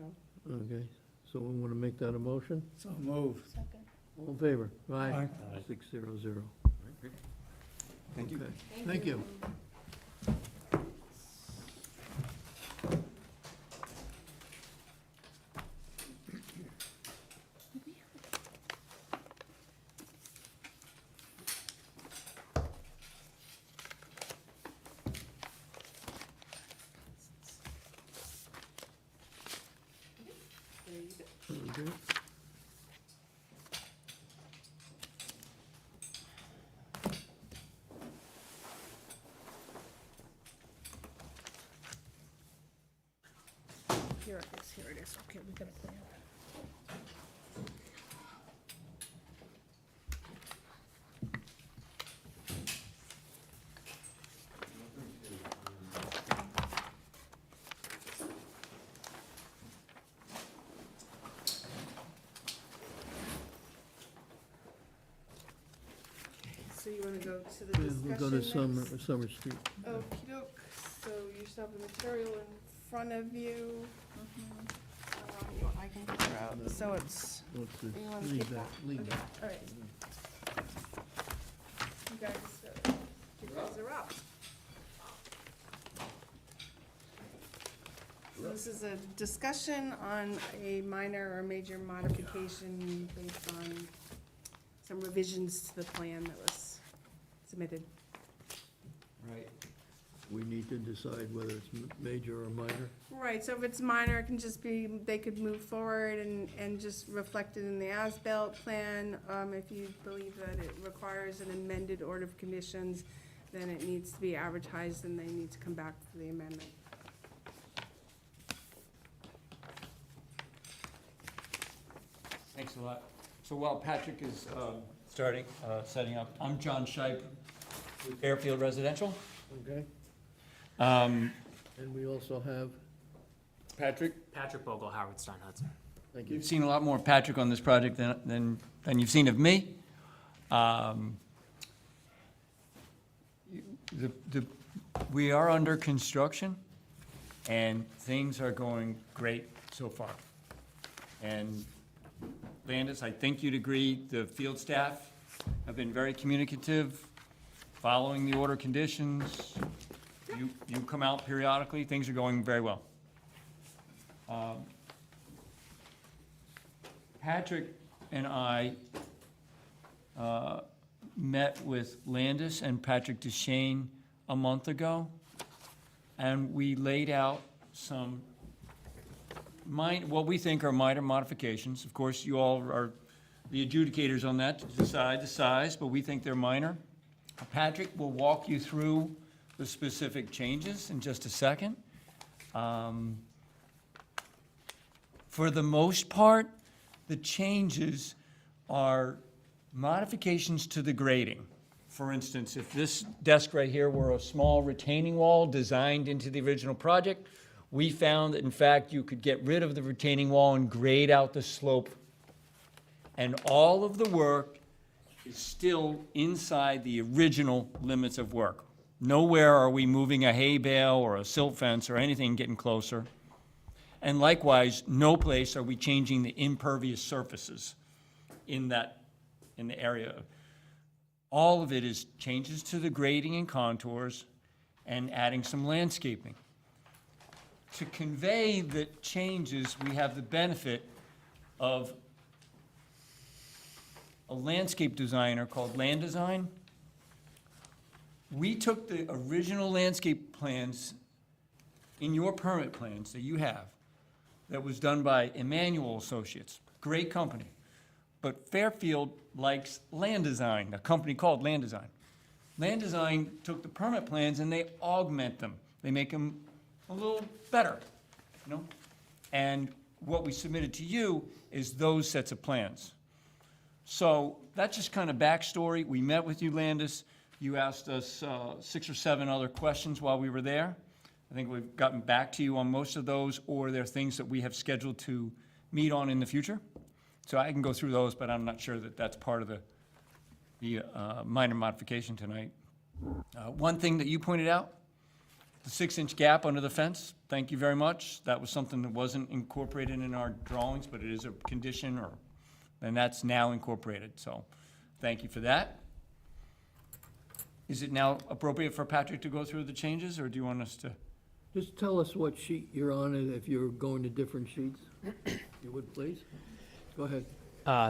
Okay, so we want to make that a motion? So moved. Second. All in favor? Aye. 600. Thank you. Okay, thank you. There you go. Okay. Here it is, okay, we got a plan. So you wanna go to the We'll discussion go to next? Summer Street. Okey-doke, so you still have the material in front of you. I can figure out, so it's, Let's just You wanna leave keep that, that? leave okay, that. all right. You guys, you guys are up. So this is a discussion on a minor or major modification based on some revisions to the plan that was submitted. Right. We need to decide whether it's major or minor. Right, so if it's minor, it can just be, they could move forward and just reflect it in the as-built plan. If you believe that it requires an amended order of conditions, then it needs to be advertised and they need to come back for the amendment. Thanks a lot. So while Patrick is setting up, I'm John Shipe with Fairfield Residential. Okay, Um, and we also have, Patrick, Patrick Bogle, Howard Stein Hudson. thank you. you've seen a lot more Patrick on this project than you've seen of me. We are under construction, and things are going great so far. And Landis, I think you'd agree, the field staff have been very communicative, following the order conditions. You come out periodically, things are going very well. Patrick and I met with Landis and Patrick DeShane a month ago, and we laid out some what we think are minor modifications. Of course, you all are the adjudicators on that to decide the size, but we think they're minor. Patrick will walk you through the specific changes in just a second. For the most part, the changes are modifications to the grading. For instance, if this desk right here were a small retaining wall designed into the original project, we found that in fact you could get rid of the retaining wall and grade out the slope. And all of the work is still inside the original limits of work. Nowhere are we moving a hay bale or a silt fence or anything getting closer. And likewise, no place are we changing the impervious surfaces in the area. All of it is changes to the grading and contours and adding some landscaping. To convey the changes, we have the benefit of a landscape designer called Land Design. We took the original landscape plans in your permit plans that you have, that was done by Emmanuel Associates, great company. But Fairfield likes Land Design, a company called Land Design. Land Design took the permit plans and they augment them. They make them a little better, you know? And what we submitted to you is those sets of plans. So that's just kind of backstory. We met with you, Landis. You asked us 6 or 7 other questions while we were there. I think we've gotten back to you on most of those, or there are things that we have scheduled to meet on in the future. So I can go through those, but I'm not sure that that's part of the minor modification tonight. One thing that you pointed out, the 6-inch gap under the fence, thank you very much. That was something that wasn't incorporated in our drawings, but it is a condition, and that's now incorporated, so thank you for that. Is it now appropriate for Patrick to go through the changes, or do you want us to? Just tell us what sheet you're on, and if you're going to different sheets, if you would, please. Go ahead.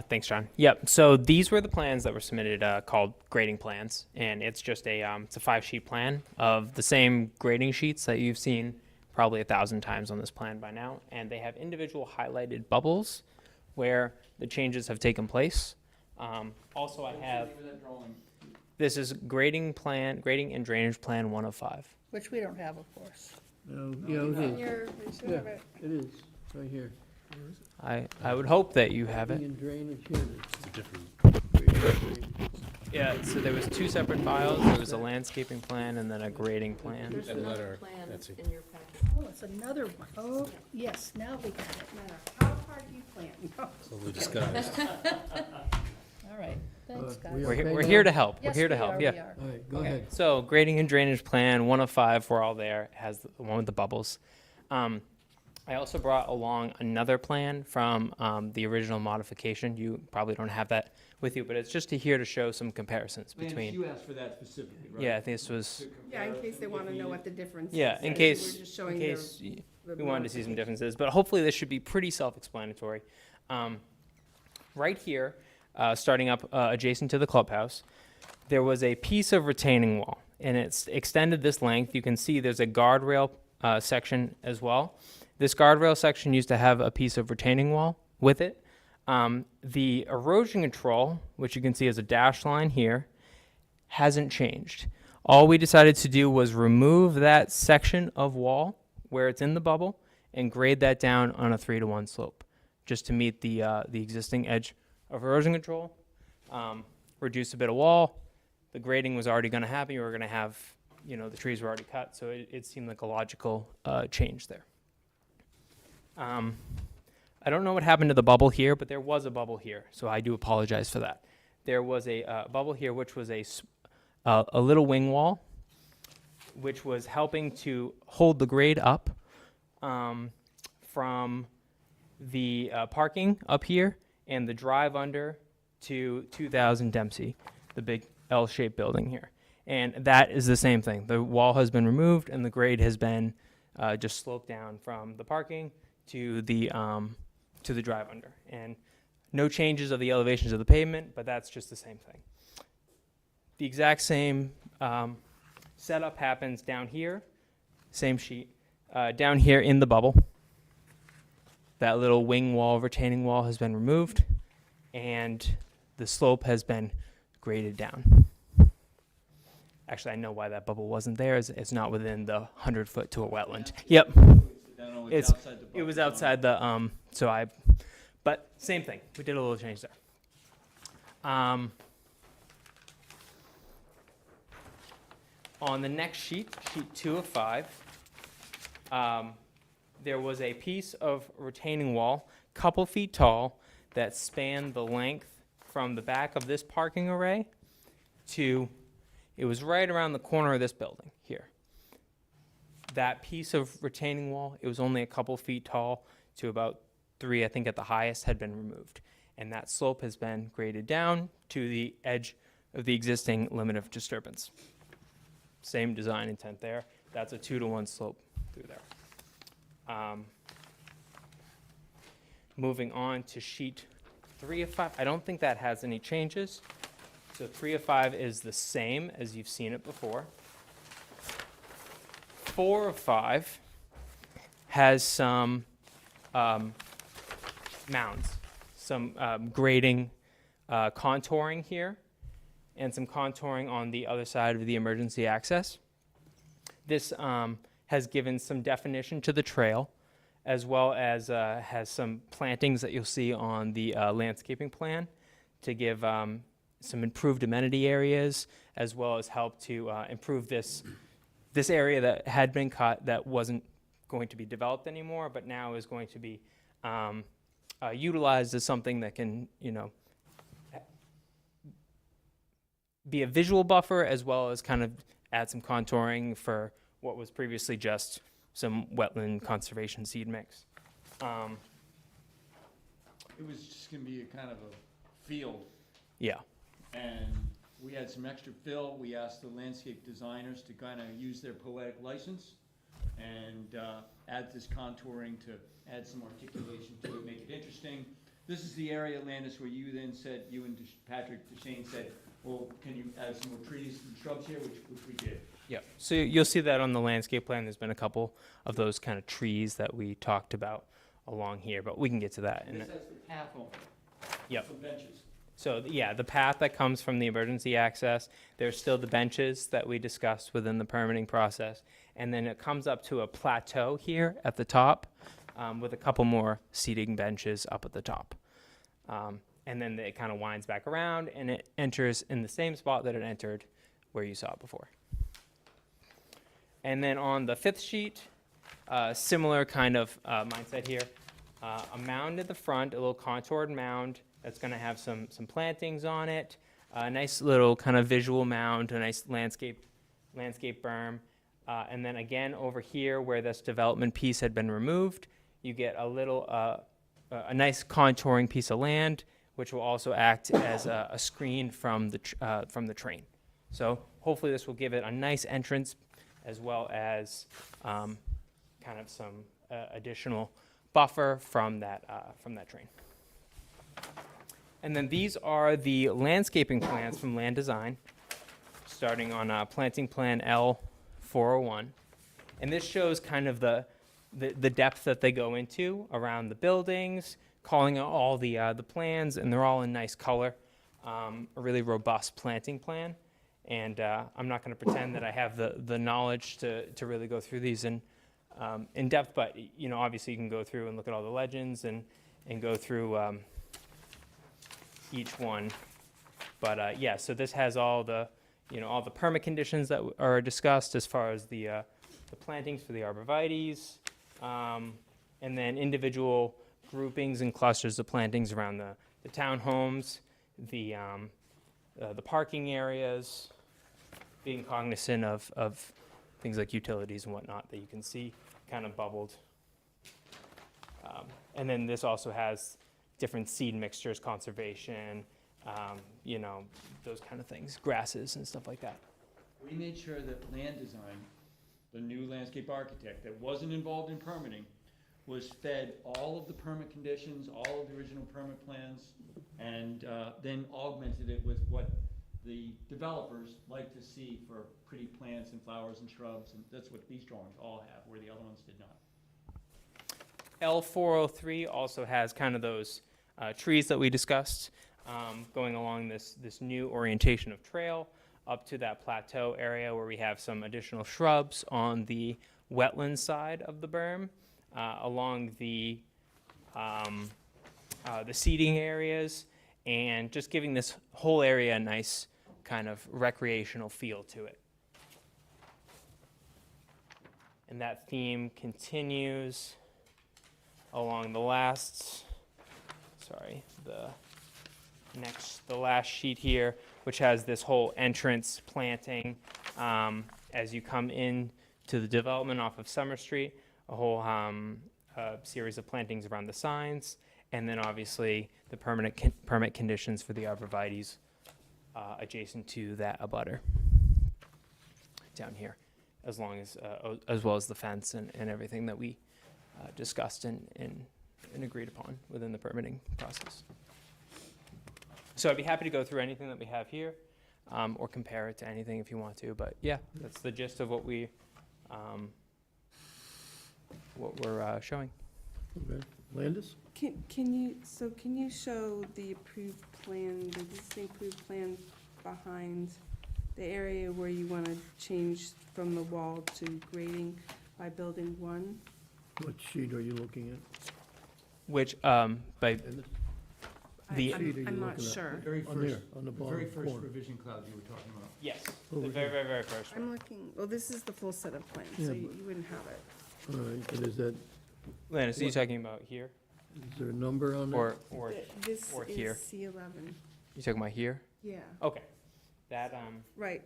Thanks, John. Yep. So these were the plans that were submitted called grading plans, and it's just it's a 5-sheet plan of the same grading sheets that you've seen probably 1,000 times on this plan by now, and they have individual highlighted bubbles where the changes have taken place. Also, I have this is grading and drainage plan 1 of 5. Which we don't have, of course. No, yeah, it is. You Yeah, have it. it is, right here. I would hope that you have it. Grading and drainage, here it It's a different, is. Yeah. So there was 2 separate files. There was a landscaping plan and then a grading plan. There's That another letter, plan that's it. in your packet. Oh, it's another one. Oh, yes, now we got it. How hard you plan? so we discussed. All right, thanks, guys. we We're, okay we're now? here to help. Yes, we're here to we help. are, Yeah. we are. All right, go ahead. So grading and drainage plan 1 of 5, we're all there. It has the one with the bubbles. I also brought along another plan from the original modification. You probably don't have that with you, but it's just here to show some comparisons between. You asked for that specifically, right? Yeah, I think this was. Yeah, in case they want to know what the difference is. Yeah, in We're case just showing the- the we wanted to see some modification. differences, but hopefully this should be pretty self-explanatory. Right here, starting up adjacent to the clubhouse, there was a piece of retaining wall, and it's extended this length. You can see there's a guardrail section as well. This guardrail section used to have a piece of retaining wall with it. The erosion control, which you can see as a dashed line here, hasn't changed. All we decided to do was remove that section of wall where it's in the bubble and grade that down on a 3-to-1 slope, just to meet the existing edge of erosion control. Reduce a bit of wall. The grading was already going to happen. You were going to have, the trees were already cut, so it seemed like a logical change there. I don't know what happened to the bubble here, but there was a bubble here, so I do apologize for that. There was a bubble here, which was a little wing wall, which was helping to hold the grade up from the parking up here and the drive under to 2000 Dempsey, the big L-shaped building here. And that is the same thing. The wall has been removed and the grade has been just sloped down from the parking to the drive under. And no changes of the elevations of the pavement, but that's just the same thing. The exact same setup happens down here, same sheet, down here in the bubble. That little wing wall, retaining wall has been removed, and the slope has been graded down. Actually, I know why that bubble wasn't there. It's not within the 100 foot to a wetland. Yep. It was outside the, so I But same thing, we did a little change there. On the next sheet, sheet 2 of 5, there was a piece of retaining wall, couple feet tall, that spanned the length from the back of this parking array to, it was right around the corner of this building here. That piece of retaining wall, it was only a couple feet tall to about 3, I think at the highest, had been removed. And that slope has been graded down to the edge of the existing limit of disturbance. Same design intent there. That's a 2-to-1 slope through there. Moving on to sheet 3 of 5. I don't think that has any changes. So 3 of 5 is the same as you've seen it before. 4 of 5 has some mounds, some grading, contouring here, and some contouring on the other side of the emergency access. This has given some definition to the trail, as well as has some plantings that you'll see on the landscaping plan to give some improved amenity areas, as well as help to improve this area that had been cut that wasn't going to be developed anymore, but now is going to be utilized as something that can, be a visual buffer, as well as kind of add some contouring for what was previously just some wetland conservation seed mix. It was just gonna be a kind of a field, Yeah. and we had some extra fill. We asked the landscape designers to kind of use their poetic license and add this contouring to add some articulation to it, make it interesting. This is the area, Landis, where you then said, you and Patrick Duchesne said, well, can you add some more trees and shrubs here, which we did. Yeah, so you'll see that on the landscape plan. There's been a couple of those kind of trees that we talked about along here, but we can get to that. And this has the path over. Yep. Some benches. So, yeah, the path that comes from the emergency access, there's still the benches that we discussed within the permitting process. And then it comes up to a plateau here at the top with a couple more seating benches up at the top. And then it kind of winds back around and it enters in the same spot that it entered where you saw it before. And then on the 5th sheet, similar kind of mindset here. A mound at the front, a little contoured mound that's going to have some plantings on it. A nice little kind of visual mound, a nice landscape berm. And then again over here where this development piece had been removed, you get a little, a nice contouring piece of land, which will also act as a screen from the train. So hopefully this will give it a nice entrance, as well as kind of some additional buffer from that train. And then these are the landscaping plans from Land Design, starting on planting plan L401. And this shows kind of the depth that they go into around the buildings, calling out all the plans, and they're all in nice color. A really robust planting plan. And I'm not going to pretend that I have the knowledge to really go through these in depth, but obviously you can go through and look at all the legends and go through each one. But yeah, so this has all the all the permit conditions that are discussed as far as the plantings for the arborvitaes, and then individual groupings and clusters of plantings around the townhomes, the parking areas, being cognizant of things like utilities and whatnot that you can see kind of bubbled. And then this also has different seed mixtures, conservation, those kind of things, grasses and stuff like that. We made sure that Land Design, the new landscape architect that wasn't involved in permitting, was fed all of the permit conditions, all of the original permit plans, and then augmented it with what the developers like to see for pretty plants and flowers and shrubs, and that's what these drawings all have, where the other ones did not. L403 also has kind of those trees that we discussed, going along this new orientation of trail up to that plateau area where we have some additional shrubs on the wetland side of the berm, along the the seating areas, and just giving this whole area a nice kind of recreational feel to it. And that theme continues along the last, the last sheet here, which has this whole entrance planting. As you come in to the development off of Summer Street, a whole series of plantings around the signs, and then obviously the permit conditions for the arborvitae's adjacent to that abutter down here, as well as the fence and everything that we discussed and agreed upon within the permitting process. So I'd be happy to go through anything that we have here, or compare it to anything if you want to, but yeah, that's the gist of what we're showing. Okay. Landis? Can you show the approved plan, the existing approved plan behind the area where you want to change from the wall to grading by building 1? What sheet are you looking at? Which, Landis? The- What sheet are you I'm not looking at? sure. On there, on the bottom corner. revision cloud you were talking about. yes, Oh, the we very, do. very, very first I'm one. looking, well, this is the full set of plans, Yeah, so but- you wouldn't have it. All right, but is that, Landis, are you what- talking about here, is there a number on there? or This or is here. C11, you talking about here? yeah, Okay, that, right.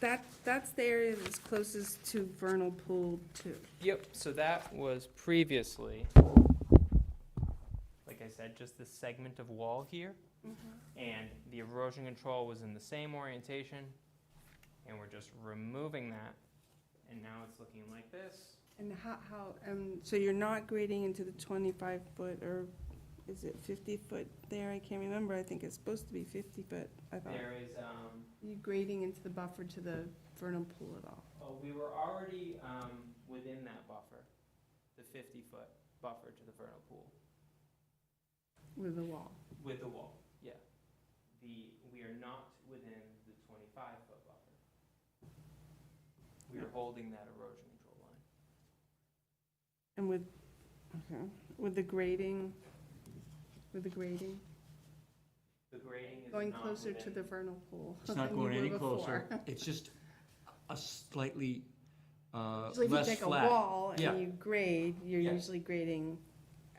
That's the area that's closest to vernal pool 2. yep, so that was previously, like I said, just this segment of wall here, and the erosion control was in the same orientation, and we're just removing that, and now it's looking like this. And so you're not grading into the 25-foot, or is it 50-foot there? I can't remember. I think it's supposed to be 50-foot, I thought. There is, You grading into the buffer to the vernal pool at all? oh, we were already, within that buffer, the 50-foot buffer to the vernal pool. With the wall? With the wall, yeah. We are not within the 25-foot buffer. We are holding that erosion control line. And with the grading, The grading is going not closer to within- the vernal pool It's not than you going any were closer. before. It's just a slightly Usually if you less take a flat. wall Yeah. and you grade, you're Yeah. usually grading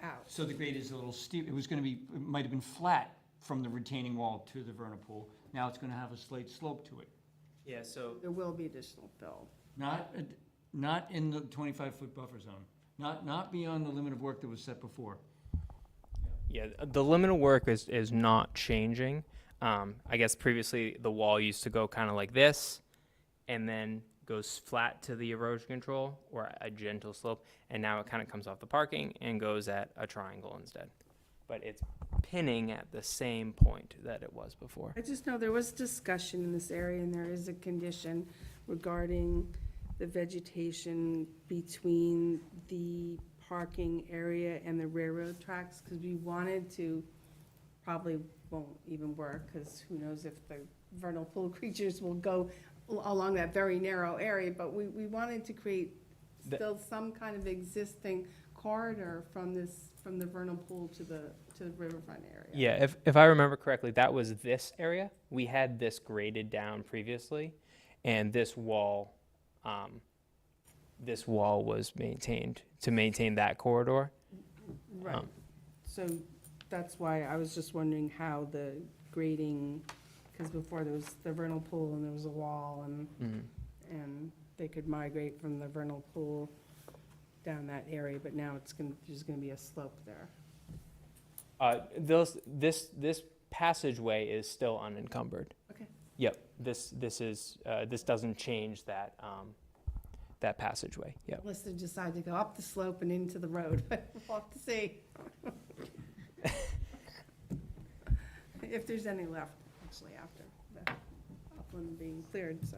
out. So the grade is a little steep. It was gonna be, it might have been flat from the retaining wall to the vernal pool. Now it's gonna have a slight slope to it. Yeah, so, There will be additional fill. Not in the 25-foot buffer zone. Not beyond the limit of work that was set before. yeah, the limit of work is not changing. I guess previously the wall used to go kind of like this, and then goes flat to the erosion control, or a gentle slope, and now it kind of comes off the parking and goes at a triangle instead. But it's pinning at the same point that it was before. I just know there was discussion in this area, and there is a condition regarding the vegetation between the parking area and the railroad tracks, because we wanted to, probably won't even work, because who knows if the vernal pool creatures will go along that very narrow area, but we wanted to create The- still some kind of existing corridor from the vernal pool to the riverfront area. Yeah, if I remember correctly, that was this area. We had this graded down previously, and this wall was maintained to maintain that corridor. Right, so that's why I was just wondering how the grading, because before there was the vernal pool and there was a wall, and they could migrate from the vernal pool down that area, but now there's gonna be a slope there. This passageway is still unencumbered. Okay. Yep, this doesn't change that, that passageway, yep. Unless they decide to go up the slope and into the road, but we'll have to see. If there's any left, actually, after the upland being cleared, so.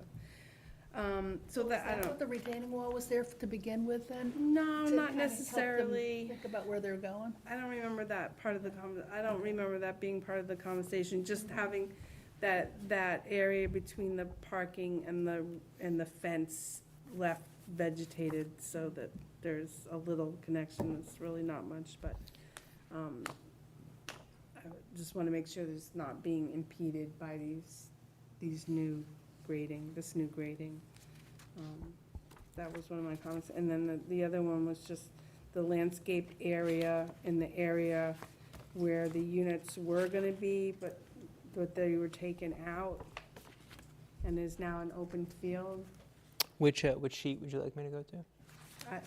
So that, I Is that don't, what the retaining wall was there to begin with then? no, To not kind of help them necessarily. Think about where they're going? I don't remember that part of the I don't remember that being part of the conversation, just having that area between the parking and the fence left vegetated so that there's a little connection. It's really not much, but, just want to make sure there's not being impeded by these new grading, this new grading. That was one of my comments. And then the other one was just the landscaped area in the area where the units were gonna be, but they were taken out and is now an open field. Which sheet would you like me to go to?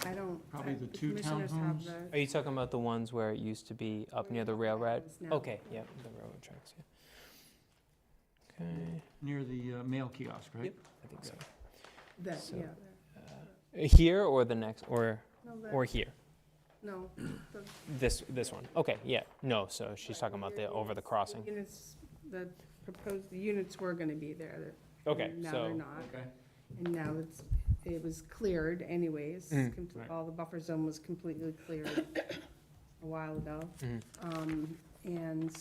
I don't. Probably the two commissioners have townhomes? the- Are you talking about the ones where it used to be up near the railroad? It's now- Okay, yeah, the railroad tracks, yeah. Okay, Near the mail kiosk, right? Yep. I think so. That, So- yeah. Here or the next, or No, here? No. the- This one. Okay, yeah. No, so she's talking about the over the crossing. Units, the units were gonna be there. Okay, and Now so- they're not. Okay. And now it was cleared anyways. Right. All the buffer zone was completely cleared a while ago. And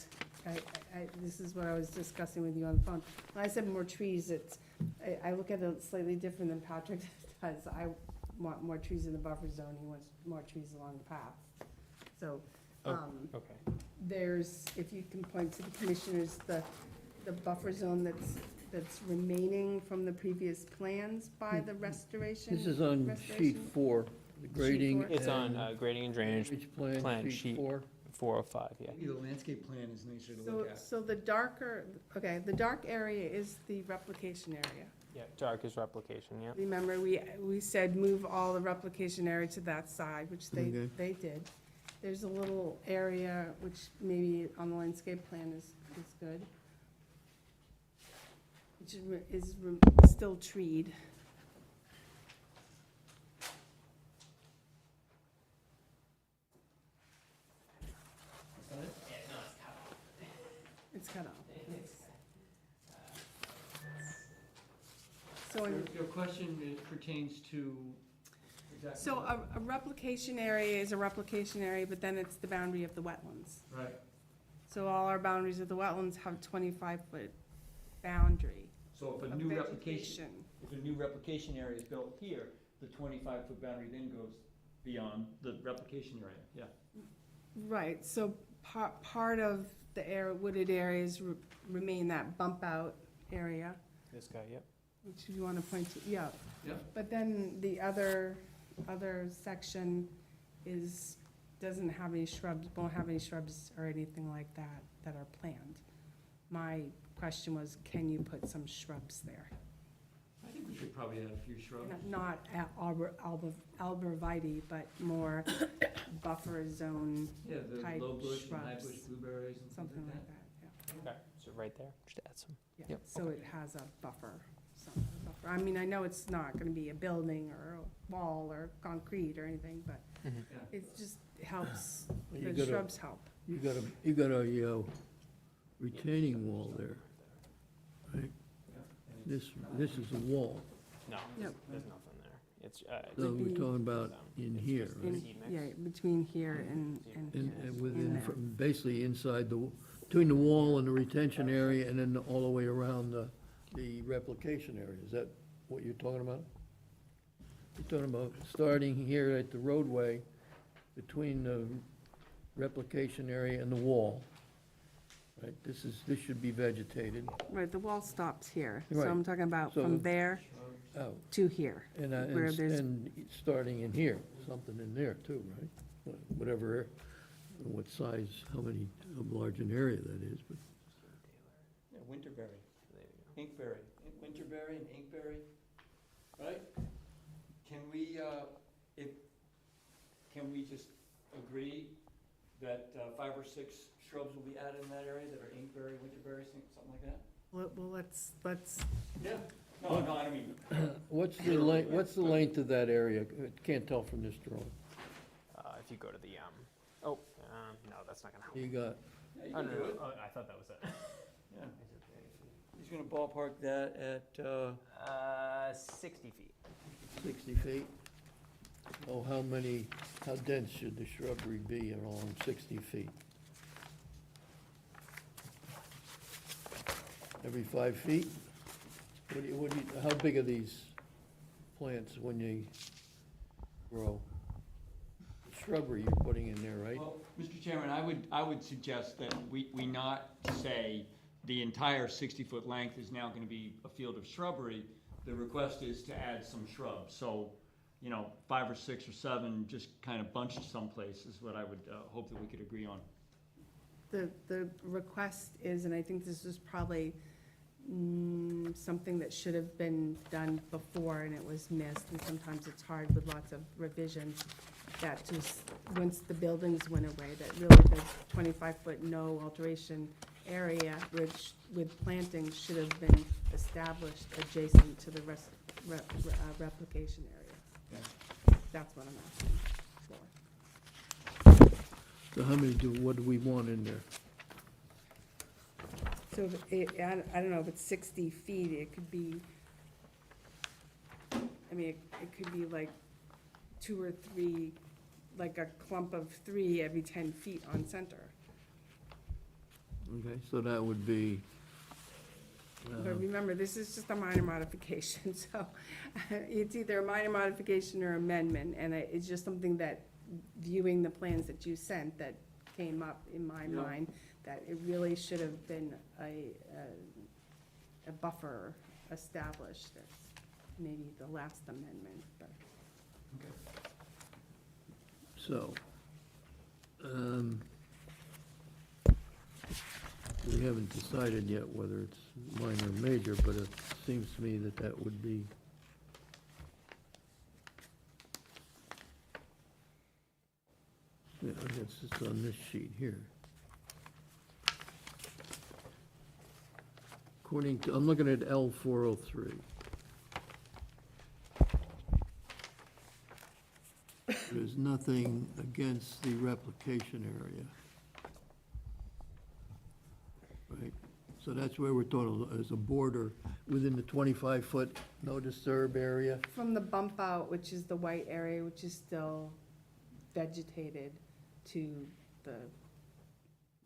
this is what I was discussing with you on the phone. When I said more trees, I look at it slightly different than Patrick does. I want more trees in the buffer zone, he wants more trees along the path. So, Okay. there's, if you can point to the commissioners, the buffer zone that's remaining from the previous plans by the restoration. This is on sheet restoration? 4, the grading. four. It's on and grading and drainage drainage plan sheet sheet 4. 405, yeah. Maybe the landscape plan is nicer to look at. So the darker, okay, the dark area is the replication area. Yeah, dark is replication, yeah. Remember, we said move all the replication area to that side, which Okay. they did. There's a little area which maybe on the landscape plan is good. Which is still treed. It's cut off. So, Your question pertains to exactly. so a replication area is a replication area, but then it's the boundary of the wetlands. Right, So all our boundaries of the wetlands have 25-foot boundary so if of vegetation. if a new replication area is built here, the 25-foot boundary then goes beyond the replication area, yeah. Right, so part of the wooded areas remain that bump out area, This guy, yep. which you want to point to, yeah. Yeah. But then the other section doesn't have any shrubs, won't have any shrubs or anything like that are planned. My question was, can you put some shrubs there? I think we should probably add a few shrubs. Not arborvitae, but more buffer zone, Yeah, the type low bush and high shrubs, bush blueberries and something things like like that, Okay, so right there, just add some. yeah. Yep, So it has a buffer, some buffer. I mean, I know it's not gonna be a building or a wall or concrete or anything, but that. Yeah. it just helps, You the gotta- shrubs help. You got a retaining wall there, right? This is a wall. No, Yep. there's nothing there. It's, So Would we're be- talking about in here, In- right? Seed mix. Yeah, between here and And within, in there. basically inside between the wall and the retention area, and then all the way around the replication area. Is that what you're talking about? You're talking about starting here at the roadway, between the replication area and the wall, right? This should be vegetated Right, the wall stops here, so Right. I'm talking about So- from there out. to here. Where there's- And starting in here, something in there too, right? Whatever, what size, how large an area that is, but. Yeah, winterberry, inkberry, winterberry and inkberry, right? Can we just agree that 5 or 6 shrubs will be added in that area that are inkberry, winterberry, something like that? Well, let's, Yeah. No, I don't mean. What's the length of that area? I can't tell from this drawing. if you go to the, no, that's not gonna help. You got, Yeah, you Oh, can no, do no, it. oh, I thought that was it. Yeah. He's gonna ballpark that at, 60 feet. 60 feet? Oh, how dense should the shrubbery be along 60 feet? Every 5 feet? How big are these plants when they grow? Shrubbery you're putting in there, right? well, Mr. Chairman, I would suggest that we not say the entire 60-foot length is now gonna be a field of shrubbery. The request is to add some shrubs, so, 5 or 6 or 7, just kind of bunched someplace is what I would hope that we could agree on. The request is, and I think this is probably something that should have been done before and it was missed, and sometimes it's hard with lots of revisions, that just, once the buildings went away, that really the 25-foot no alteration area, which with plantings should have been established adjacent to the replication area. That's what I'm asking for. So what do we want in there? So I don't know if it's 60 feet, it could be, it could be like 2 or 3, like a clump of 3 every 10 feet on center. Okay, so that would be, But remember, this is just a minor modification, so it's either a minor modification or amendment, and it's just something that, viewing the plans that you sent, that came up in my mind, that it really should have been a buffer established. That's maybe the last amendment, but. so, we haven't decided yet whether it's minor or major, but it seems to me that that would be, yeah, I guess it's on this sheet here. According to, I'm looking at L403. There's nothing against the replication area. Right, so that's where we're talking, as a border within the 25-foot no disturb area. From the bump out, which is the white area, which is still vegetated, to the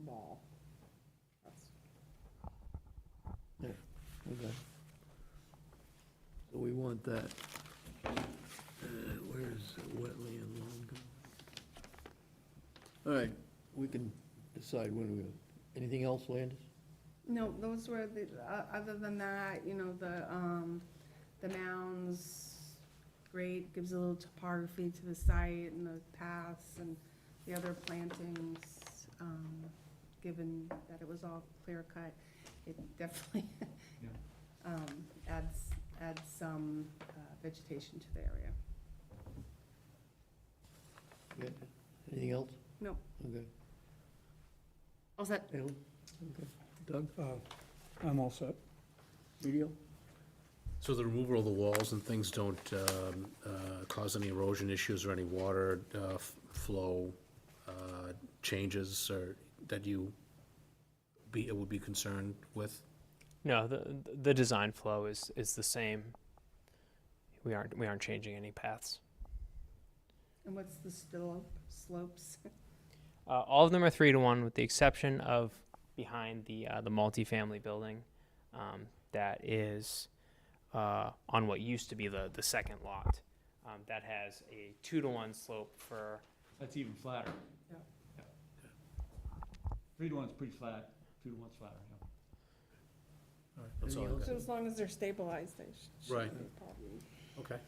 wall. That's- Yeah, okay. So we want that. Where's the wetland line go? All right, we can decide when we, anything else, Landis? No, those were the, other than that, the mounds, great, gives a little topography to the site and the paths and the other plantings, given that it was all clear cut, it definitely adds some vegetation to the area. Yeah. Anything else? No. Okay. All set? Ellen? Okay. Doug? I'm all set. Video? So the removal of the walls and things don't cause any erosion issues or any water flow changes or that would be concerned with? No, the design flow is the same. We aren't changing any paths. And what's the slopes? All of them are 3-to-1, with the exception of behind the multifamily building that is on what used to be the second lot. That has a 2-to-1 slope for. That's even flatter. Yeah. 3 to 1's pretty flat, 2 to 1's flatter, All right, that's all Anything I've So got. as long as they're stabilized, they Right. shouldn't be a problem. Okay.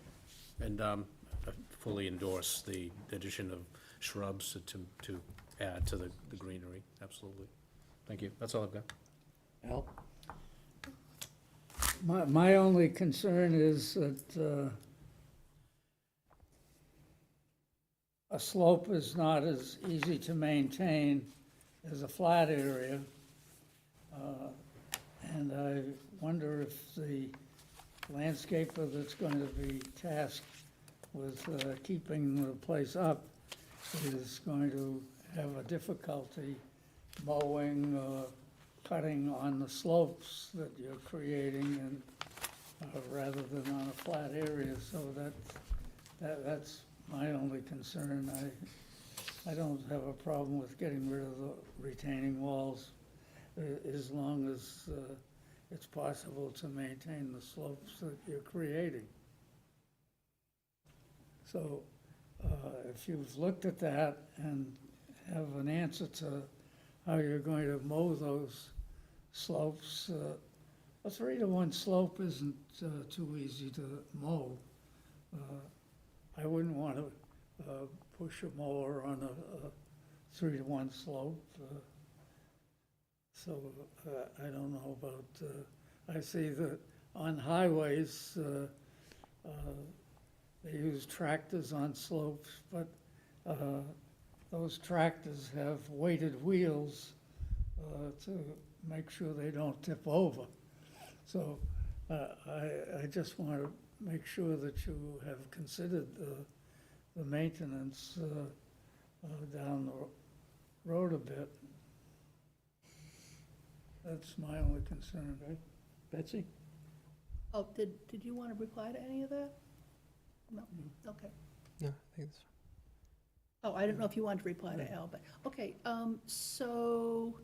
And I fully endorse the addition of shrubs to add to the greenery, absolutely. Thank you, that's all I've got. Al? My only concern is that a slope is not as easy to maintain as a flat area. And I wonder if the landscaper that's going to be tasked with keeping the place up is going to have a difficulty mowing or cutting on the slopes that you're creating, and rather than on a flat area. So that's my only concern. I don't have a problem with getting rid of the retaining walls as long as it's possible to maintain the slopes that you're creating. So if you've looked at that and have an answer to how you're going to mow those slopes. A 3-to-1 slope isn't too easy to mow. I wouldn't want to push a mower on a 3-to-1 slope. So I don't know about, I see that on highways, they use tractors on slopes, but those tractors have weighted wheels to make sure they don't tip over. So I just want to make sure that you have considered the maintenance down the road a bit. That's my only concern. Betsy? Oh, did you want to reply to any of that? No, okay. No, I think it's. Oh, I don't know if you wanted to reply to Al, but, okay, so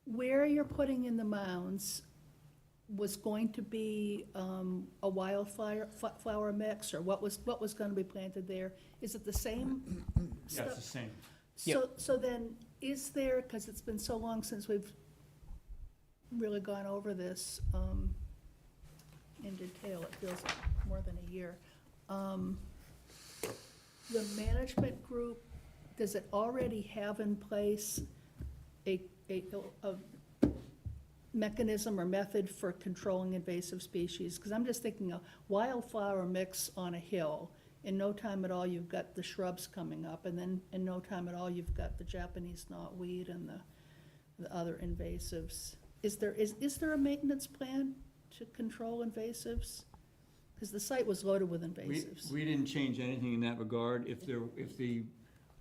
where you're putting in the mounds was going to be a wildflower flower mix, or what was gonna be planted there? Is it the same Yeah, it's stuff? the same. So then, is there, because it's been so long since we've really gone over this in detail, it feels like more than a year. The management group, does it already have in place a mechanism or method for controlling invasive species? Because I'm just thinking a wildflower mix on a hill, in no time at all, you've got the shrubs coming up, and then in no time at all, you've got the Japanese knotweed and the other invasives. Is there a maintenance plan to control invasives? Because the site was loaded with invasives. We didn't change anything in that regard. If the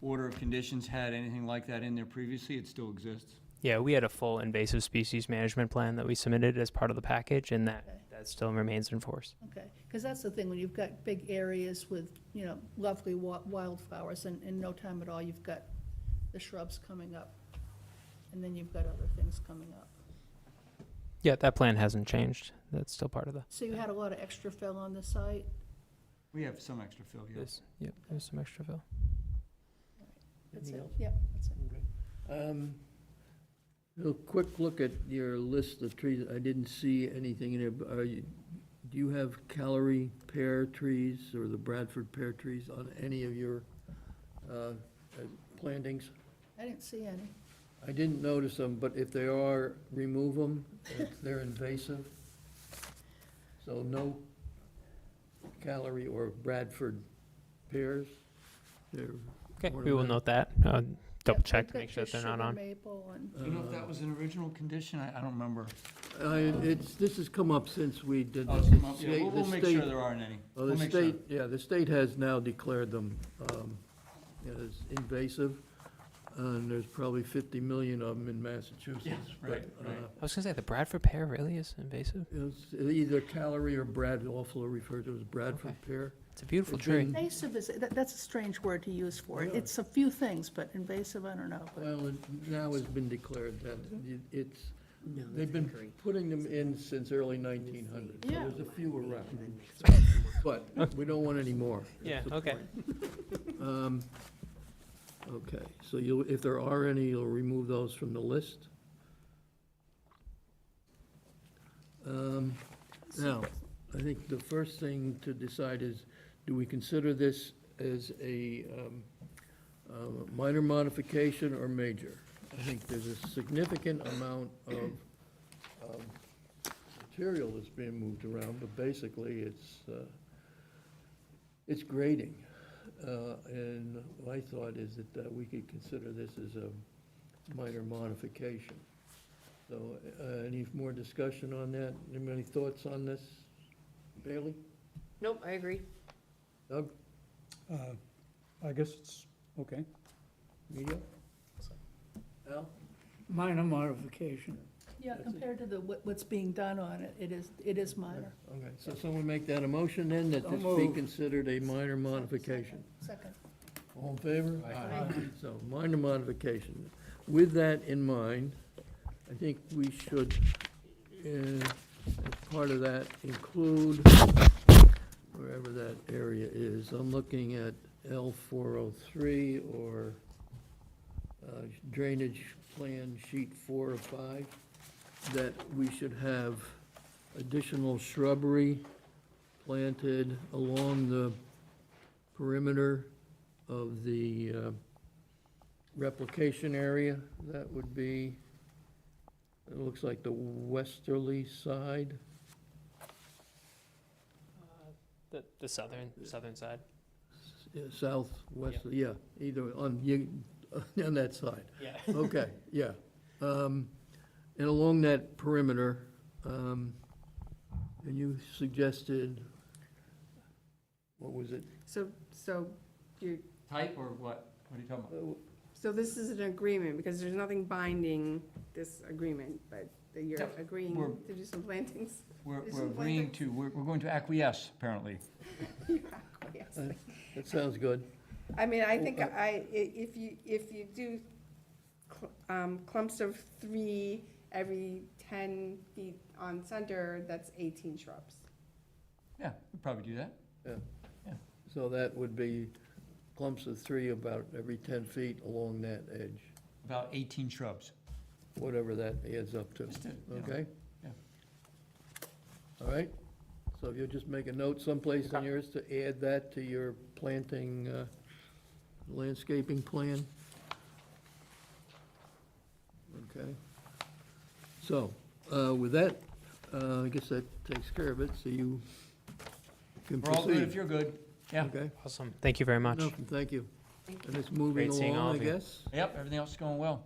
order of conditions had anything like that in there previously, it still exists. Yeah, we had a full invasive species management plan that we submitted as part of the package, and that still remains in force. Okay, because that's the thing, when you've got big areas with, lovely wildflowers, and in no time at all, you've got the shrubs coming up, and then you've got other things coming up. Yeah, that plan hasn't changed. That's still part of the. So you had a lot of extra fill on the site? We have some extra fill, yes. Yep, there's some extra fill. That's Anything it? else? Yep, that's it. A quick look at your list of trees. I didn't see anything in there. But do you have Callery pear trees or the Bradford pear trees on any of your plantings? I didn't see any. I didn't notice them, but if they are, remove them. They're invasive. So no Callery or Bradford pears. They're Okay, we will note that. Double Yep, check they've to make got sure the that they're not sugar on. maple and, Do you know if that was an original condition? I don't remember. This has come up since we did. Oh, the it's come up, yeah, state- we'll the make state- sure there aren't any. Well, We'll the make sure. state, yeah, the state has now declared them as invasive, and there's probably 50 million of them in Massachusetts. Yeah, right, but, right. I was gonna say the Bradford pear really is invasive. It's either Callery or also referred to as Bradford pear. It's a beautiful It's tree. been- invasive that's a strange word to use for it. Yeah. It's a few things, but invasive, I don't know. But Well, it now has been declared that it's, they've been putting them in since early 1900s. So Yeah. there's a few around, but we don't want any more. Yeah, That's the okay. point. Okay, so if there are any, you'll remove those from the list. Now, I think the first thing to decide is, do we consider this as a minor modification or major? I think there's a significant amount of material that's being moved around, but basically it's grading. And my thought is that we could consider this as a minor modification. So, any more discussion on that? Any thoughts on this? Bailey? Nope, I agree. Doug? I guess it's okay. Media? Al? Minor modification. yeah, compared to what's being done on it, it is minor. Okay, so someone make that a motion then, that So this be moved. considered a minor modification? Second. All in favor? Aye. So, minor modification. With that in mind, I think we should, as part of that, include wherever that area is. I'm looking at L403 or drainage plan sheet 4 of 5, that we should have additional shrubbery planted along the perimeter of the replication area. That would be, it looks like the westerly side. The southern side. Southwest, yeah, either on, on that side. Yeah. Okay, yeah. And along that perimeter, and you suggested, what was it? So you're, Type or what? What are you talking about? so this is an agreement, because there's nothing binding this agreement, but that you're Yep, agreeing we're- to do some plantings? We're There's some agreeing plantings? to, we're going to acquiesce, apparently. Yes. That sounds good. I mean, I think if you do clumps of 3 every 10 feet on center, that's 18 shrubs. Yeah, we'll probably do that. So that would be clumps of 3 about every 10 feet along that edge, About 18 shrubs. whatever that adds up to, Just to, you know, okay? yeah. All right, so if you'll just make a note someplace on yours to add that to your planting, landscaping plan. Okay. So, with that, I guess that takes care of it, so you can We're all good if proceed. you're good. Yeah. Okay? Awesome. Thank you very much. No, thank you. And it's moving Great seeing all along, I of you. guess? Yep, everything else is going well.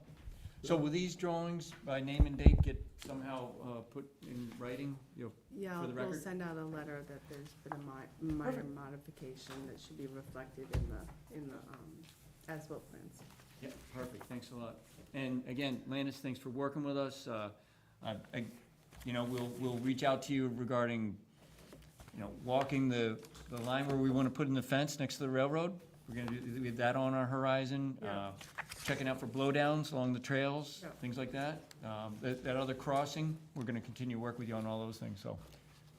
So will these drawings by name and date get somehow put in writing, you know, Yeah, For the we'll record? send out a letter that there's been a minor Perfect. modification that should be reflected in the as-built plans. Yeah, perfect, thanks a lot. And again, Landis, thanks for working with us. You know, we'll reach out to you regarding, you know, walking the line where we want to put in the fence next to the railroad. We're gonna do, we have that on our horizon. Yeah. Checking out for blowdowns along the trails, Yeah. things like that. That other crossing, we're gonna continue to work with you on all those things, so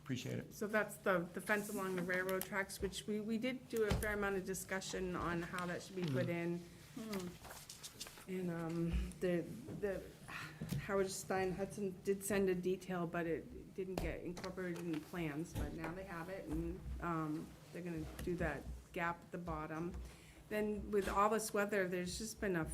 appreciate it. So that's the fence along the railroad tracks, which we did do a fair amount of discussion on how that should be put in. And the Howard Stein Hudson did send a detail, but it didn't get incorporated in the plans, but now they have it, and they're gonna do that gap at the bottom. Then with all this weather, there's just been a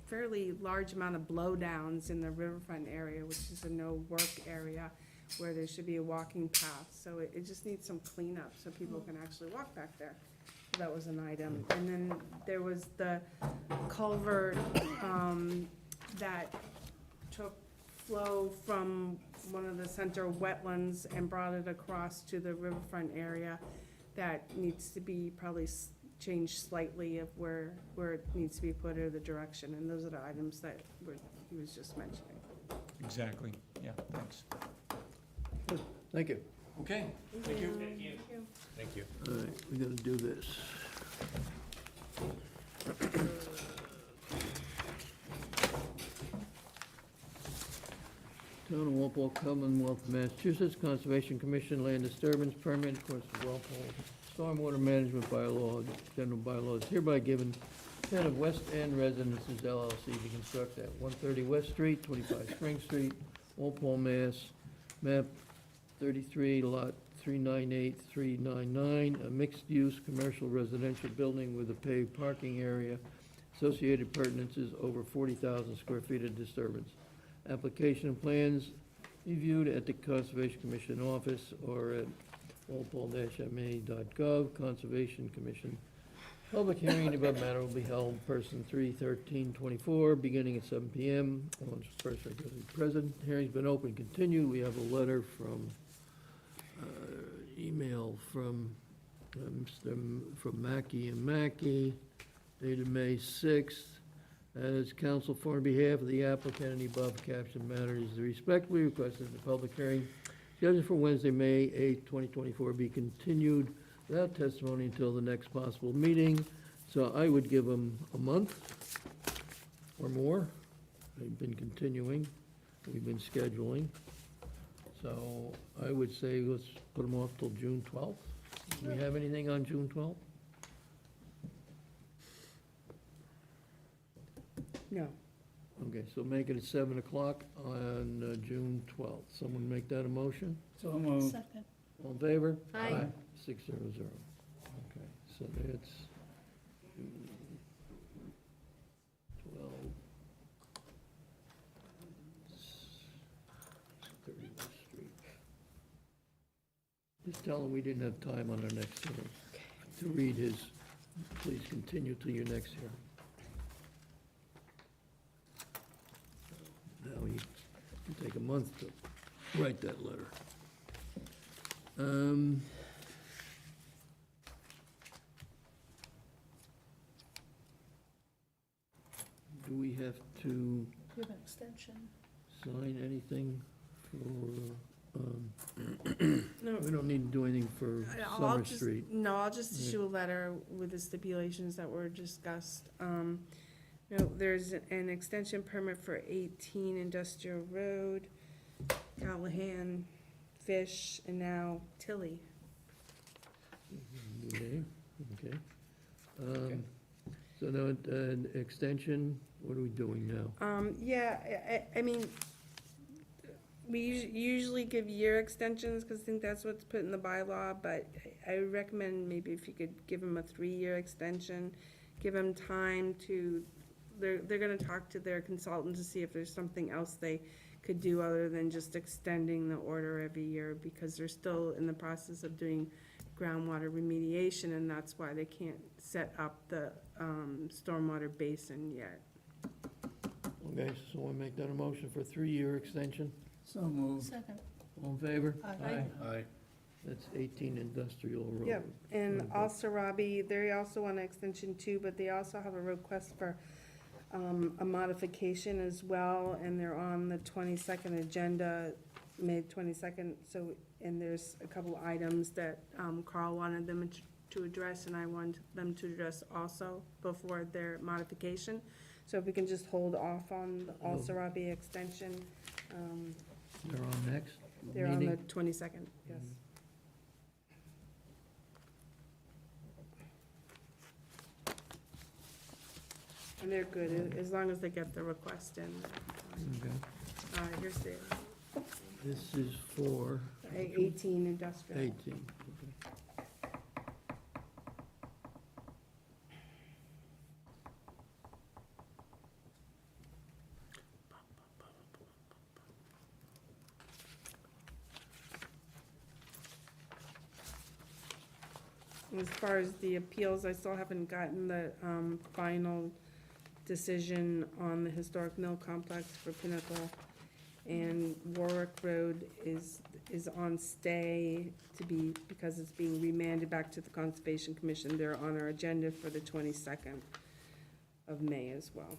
fairly large amount of blowdowns in the riverfront area, which is a no-work area, where there should be a walking path. So it just needs some cleanup, so people can actually walk back there. So that was an item. And then there was the culvert that took flow from one of the center wetlands and brought it across to the riverfront area. That needs to be probably changed slightly of where it needs to be put or the direction. And those are the items that he was just mentioning. Exactly, yeah, thanks. Thank you. Okay, thank you. Thank you. All right, we gotta do this. Town of Walpole, Commonwealth of Massachusetts, Conservation Commission, Land Disturbance Permit, of course, the Walpole Stormwater Management Bylaw, general bylaws hereby given Town of West End Residences LLC to construct at 130 West Street, 25 Spring Street, Walpole, Mass, map 33, lot 398399, a mixed-use commercial residential building with a paved parking area, associated appurtenances over 40,000 square feet of disturbance. Application and plans reviewed at the Conservation Commission office or at walpole-ma.gov, Conservation Commission. Public hearing about matter will be held person 3/13/24, beginning at 7 p.m. on first regularly present. Hearing's been open, continued. We have a letter from, email from from Mackey and Mackey, dated May 6th. As counsel for on behalf of the applicant, any above captioned matters respectfully requested the public hearing scheduled for Wednesday, May 8, 2024, be continued without testimony until the next possible meeting. So I would give them a month or more. They've been continuing, we've been scheduling. So I would say let's put them off till June 12th. Do we have anything on June 12th? No. Okay, so make it at 7 o'clock on June 12th. Someone make that a motion? So moved. Second. All in favor? Aye. 600. Okay, so that's June 12. 31st Street. Just tell him we didn't have time on our next hearing to read his, please continue to your next hearing. Now he can take a month to write that letter. Do we have to You have an extension. sign anything for, No. we don't need to do anything for I'll Summer just- Street? No, I'll just Yeah. issue a letter with the stipulations that were discussed. There's an extension permit for 18 Industrial Road, Callahan, Fish, and now Tilly. Okay, okay. So now, an extension, what are we doing now? I mean, we usually give year extensions, because I think that's what's put in the bylaw, but I would recommend maybe if you could give them a 3-year extension, give them time to, they're gonna talk to their consultant to see if there's something else they could do other than just extending the order every year, because they're still in the process of doing groundwater remediation, and that's why they can't set up the stormwater basin yet. Okay, so someone make that a motion for a 3-year extension? So moved. Second. All in favor? Aye. Aye. That's 18 Industrial Road. Yep, and Okay. also Robbie, they also want an extension too, but they also have a request for a modification as well, and they're on the 22nd agenda, May 22nd, so, and there's a couple items that Carl wanted them to address, and I wanted them to address also before their modification. So if we can just hold off on the also Robbie extension, They're on next they're on the meeting? 22nd, yes. And they're good, as long as they get the request in. Okay. Here's the This is for 18 industrial. 18. Okay. As far as the appeals, I still haven't gotten the final decision on the historic mill complex for Pinnacle. And Warwick Road is on stay because it's being remanded back to the Conservation Commission. They're on our agenda for the 22nd of May as well.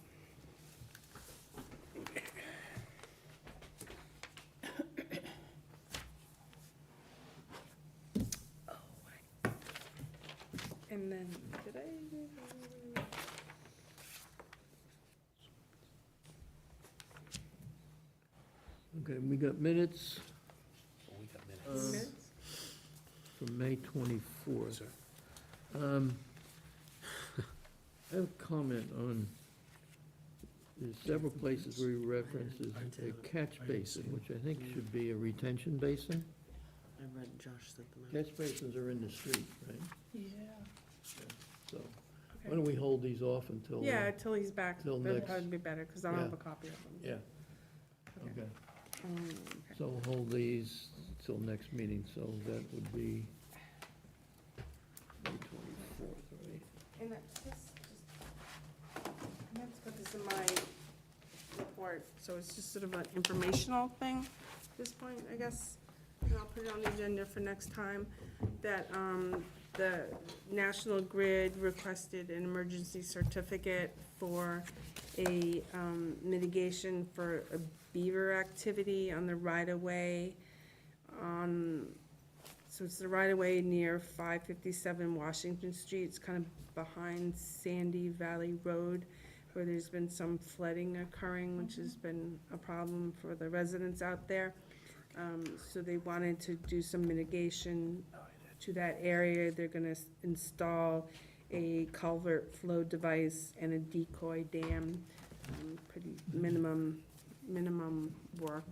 And then, did I? Okay, we got minutes We got minutes. Minutes? from May 24th. Sir. I have a comment on, there's several places where he references a catch basin, which I think should be a retention basin. I read Josh sent them out. Catch basins are in the street, right? Yeah. So, why don't we hold these off until? Yeah, till he's back. Till That'd next- probably be better, because I don't have Yeah. a copy of them. Yeah, okay. Okay. So we'll hold these till next meeting, so that would be May 24th, right? And I meant to put this in my report, so it's just sort of an informational thing at this point, I guess. And I'll put it on the agenda for next time, that, the National Grid requested an emergency certificate for a, mitigation for a beaver activity on the right-of-way so it's the right-of-way near 557 Washington Street. It's kind of behind Sandy Valley Road, where there's been some flooding occurring, which has been a problem for the residents out there. So they wanted to do some mitigation to that area. They're gonna install a culvert flow device and a decoy dam pretty minimum work.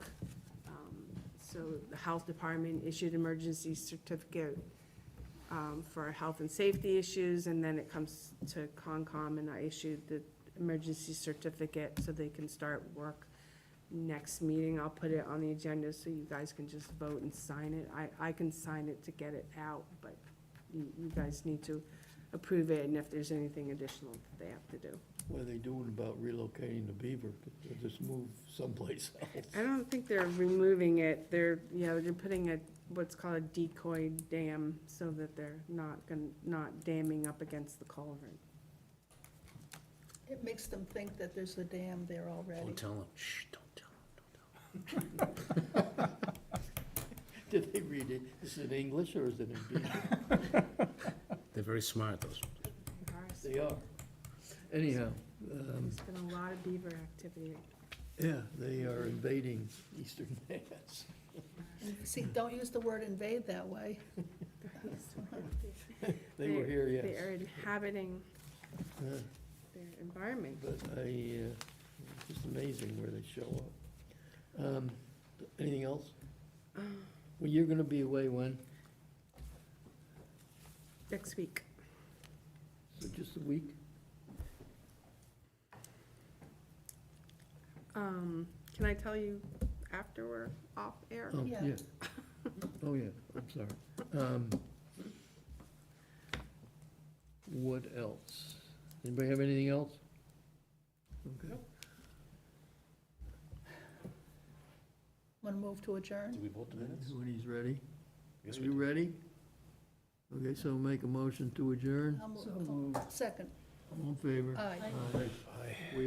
So the health department issued emergency certificate for health and safety issues, and then it comes to Concom, and I issued the emergency certificate so they can start work. Next meeting, I'll put it on the agenda so you guys can just vote and sign it. I can sign it to get it out, but you guys need to approve it, and if there's anything additional that they have to do. What are they doing about relocating the beaver? They'll just move someplace else. I don't think they're removing it, they're putting a, what's called a decoy dam, so that they're not damming up against the culvert. It makes them think that there's a dam there already. Don't tell them, shh, don't tell them. Did they read it? Is it English or is it in beaver? They're very smart, those. They are. Anyhow, There's been a lot of beaver activity. yeah, they are invading eastern Mass. See, don't use the word invade that way. They were here, yes. They are inhabiting Yeah. their environment. But it's just amazing where they show up. Anything else? Well, you're gonna be away when? Next week. So just a week? Can I tell you after we're off air? Oh, Yeah. yeah. Oh, yeah, I'm sorry. What else? Anybody have anything else? Okay. Want to move to adjourn? Did we vote the minutes? When he's ready. Yes, Are we you did. ready? Okay, so make a motion to adjourn. I'll move. Second. All in favor? Aye. Aye. We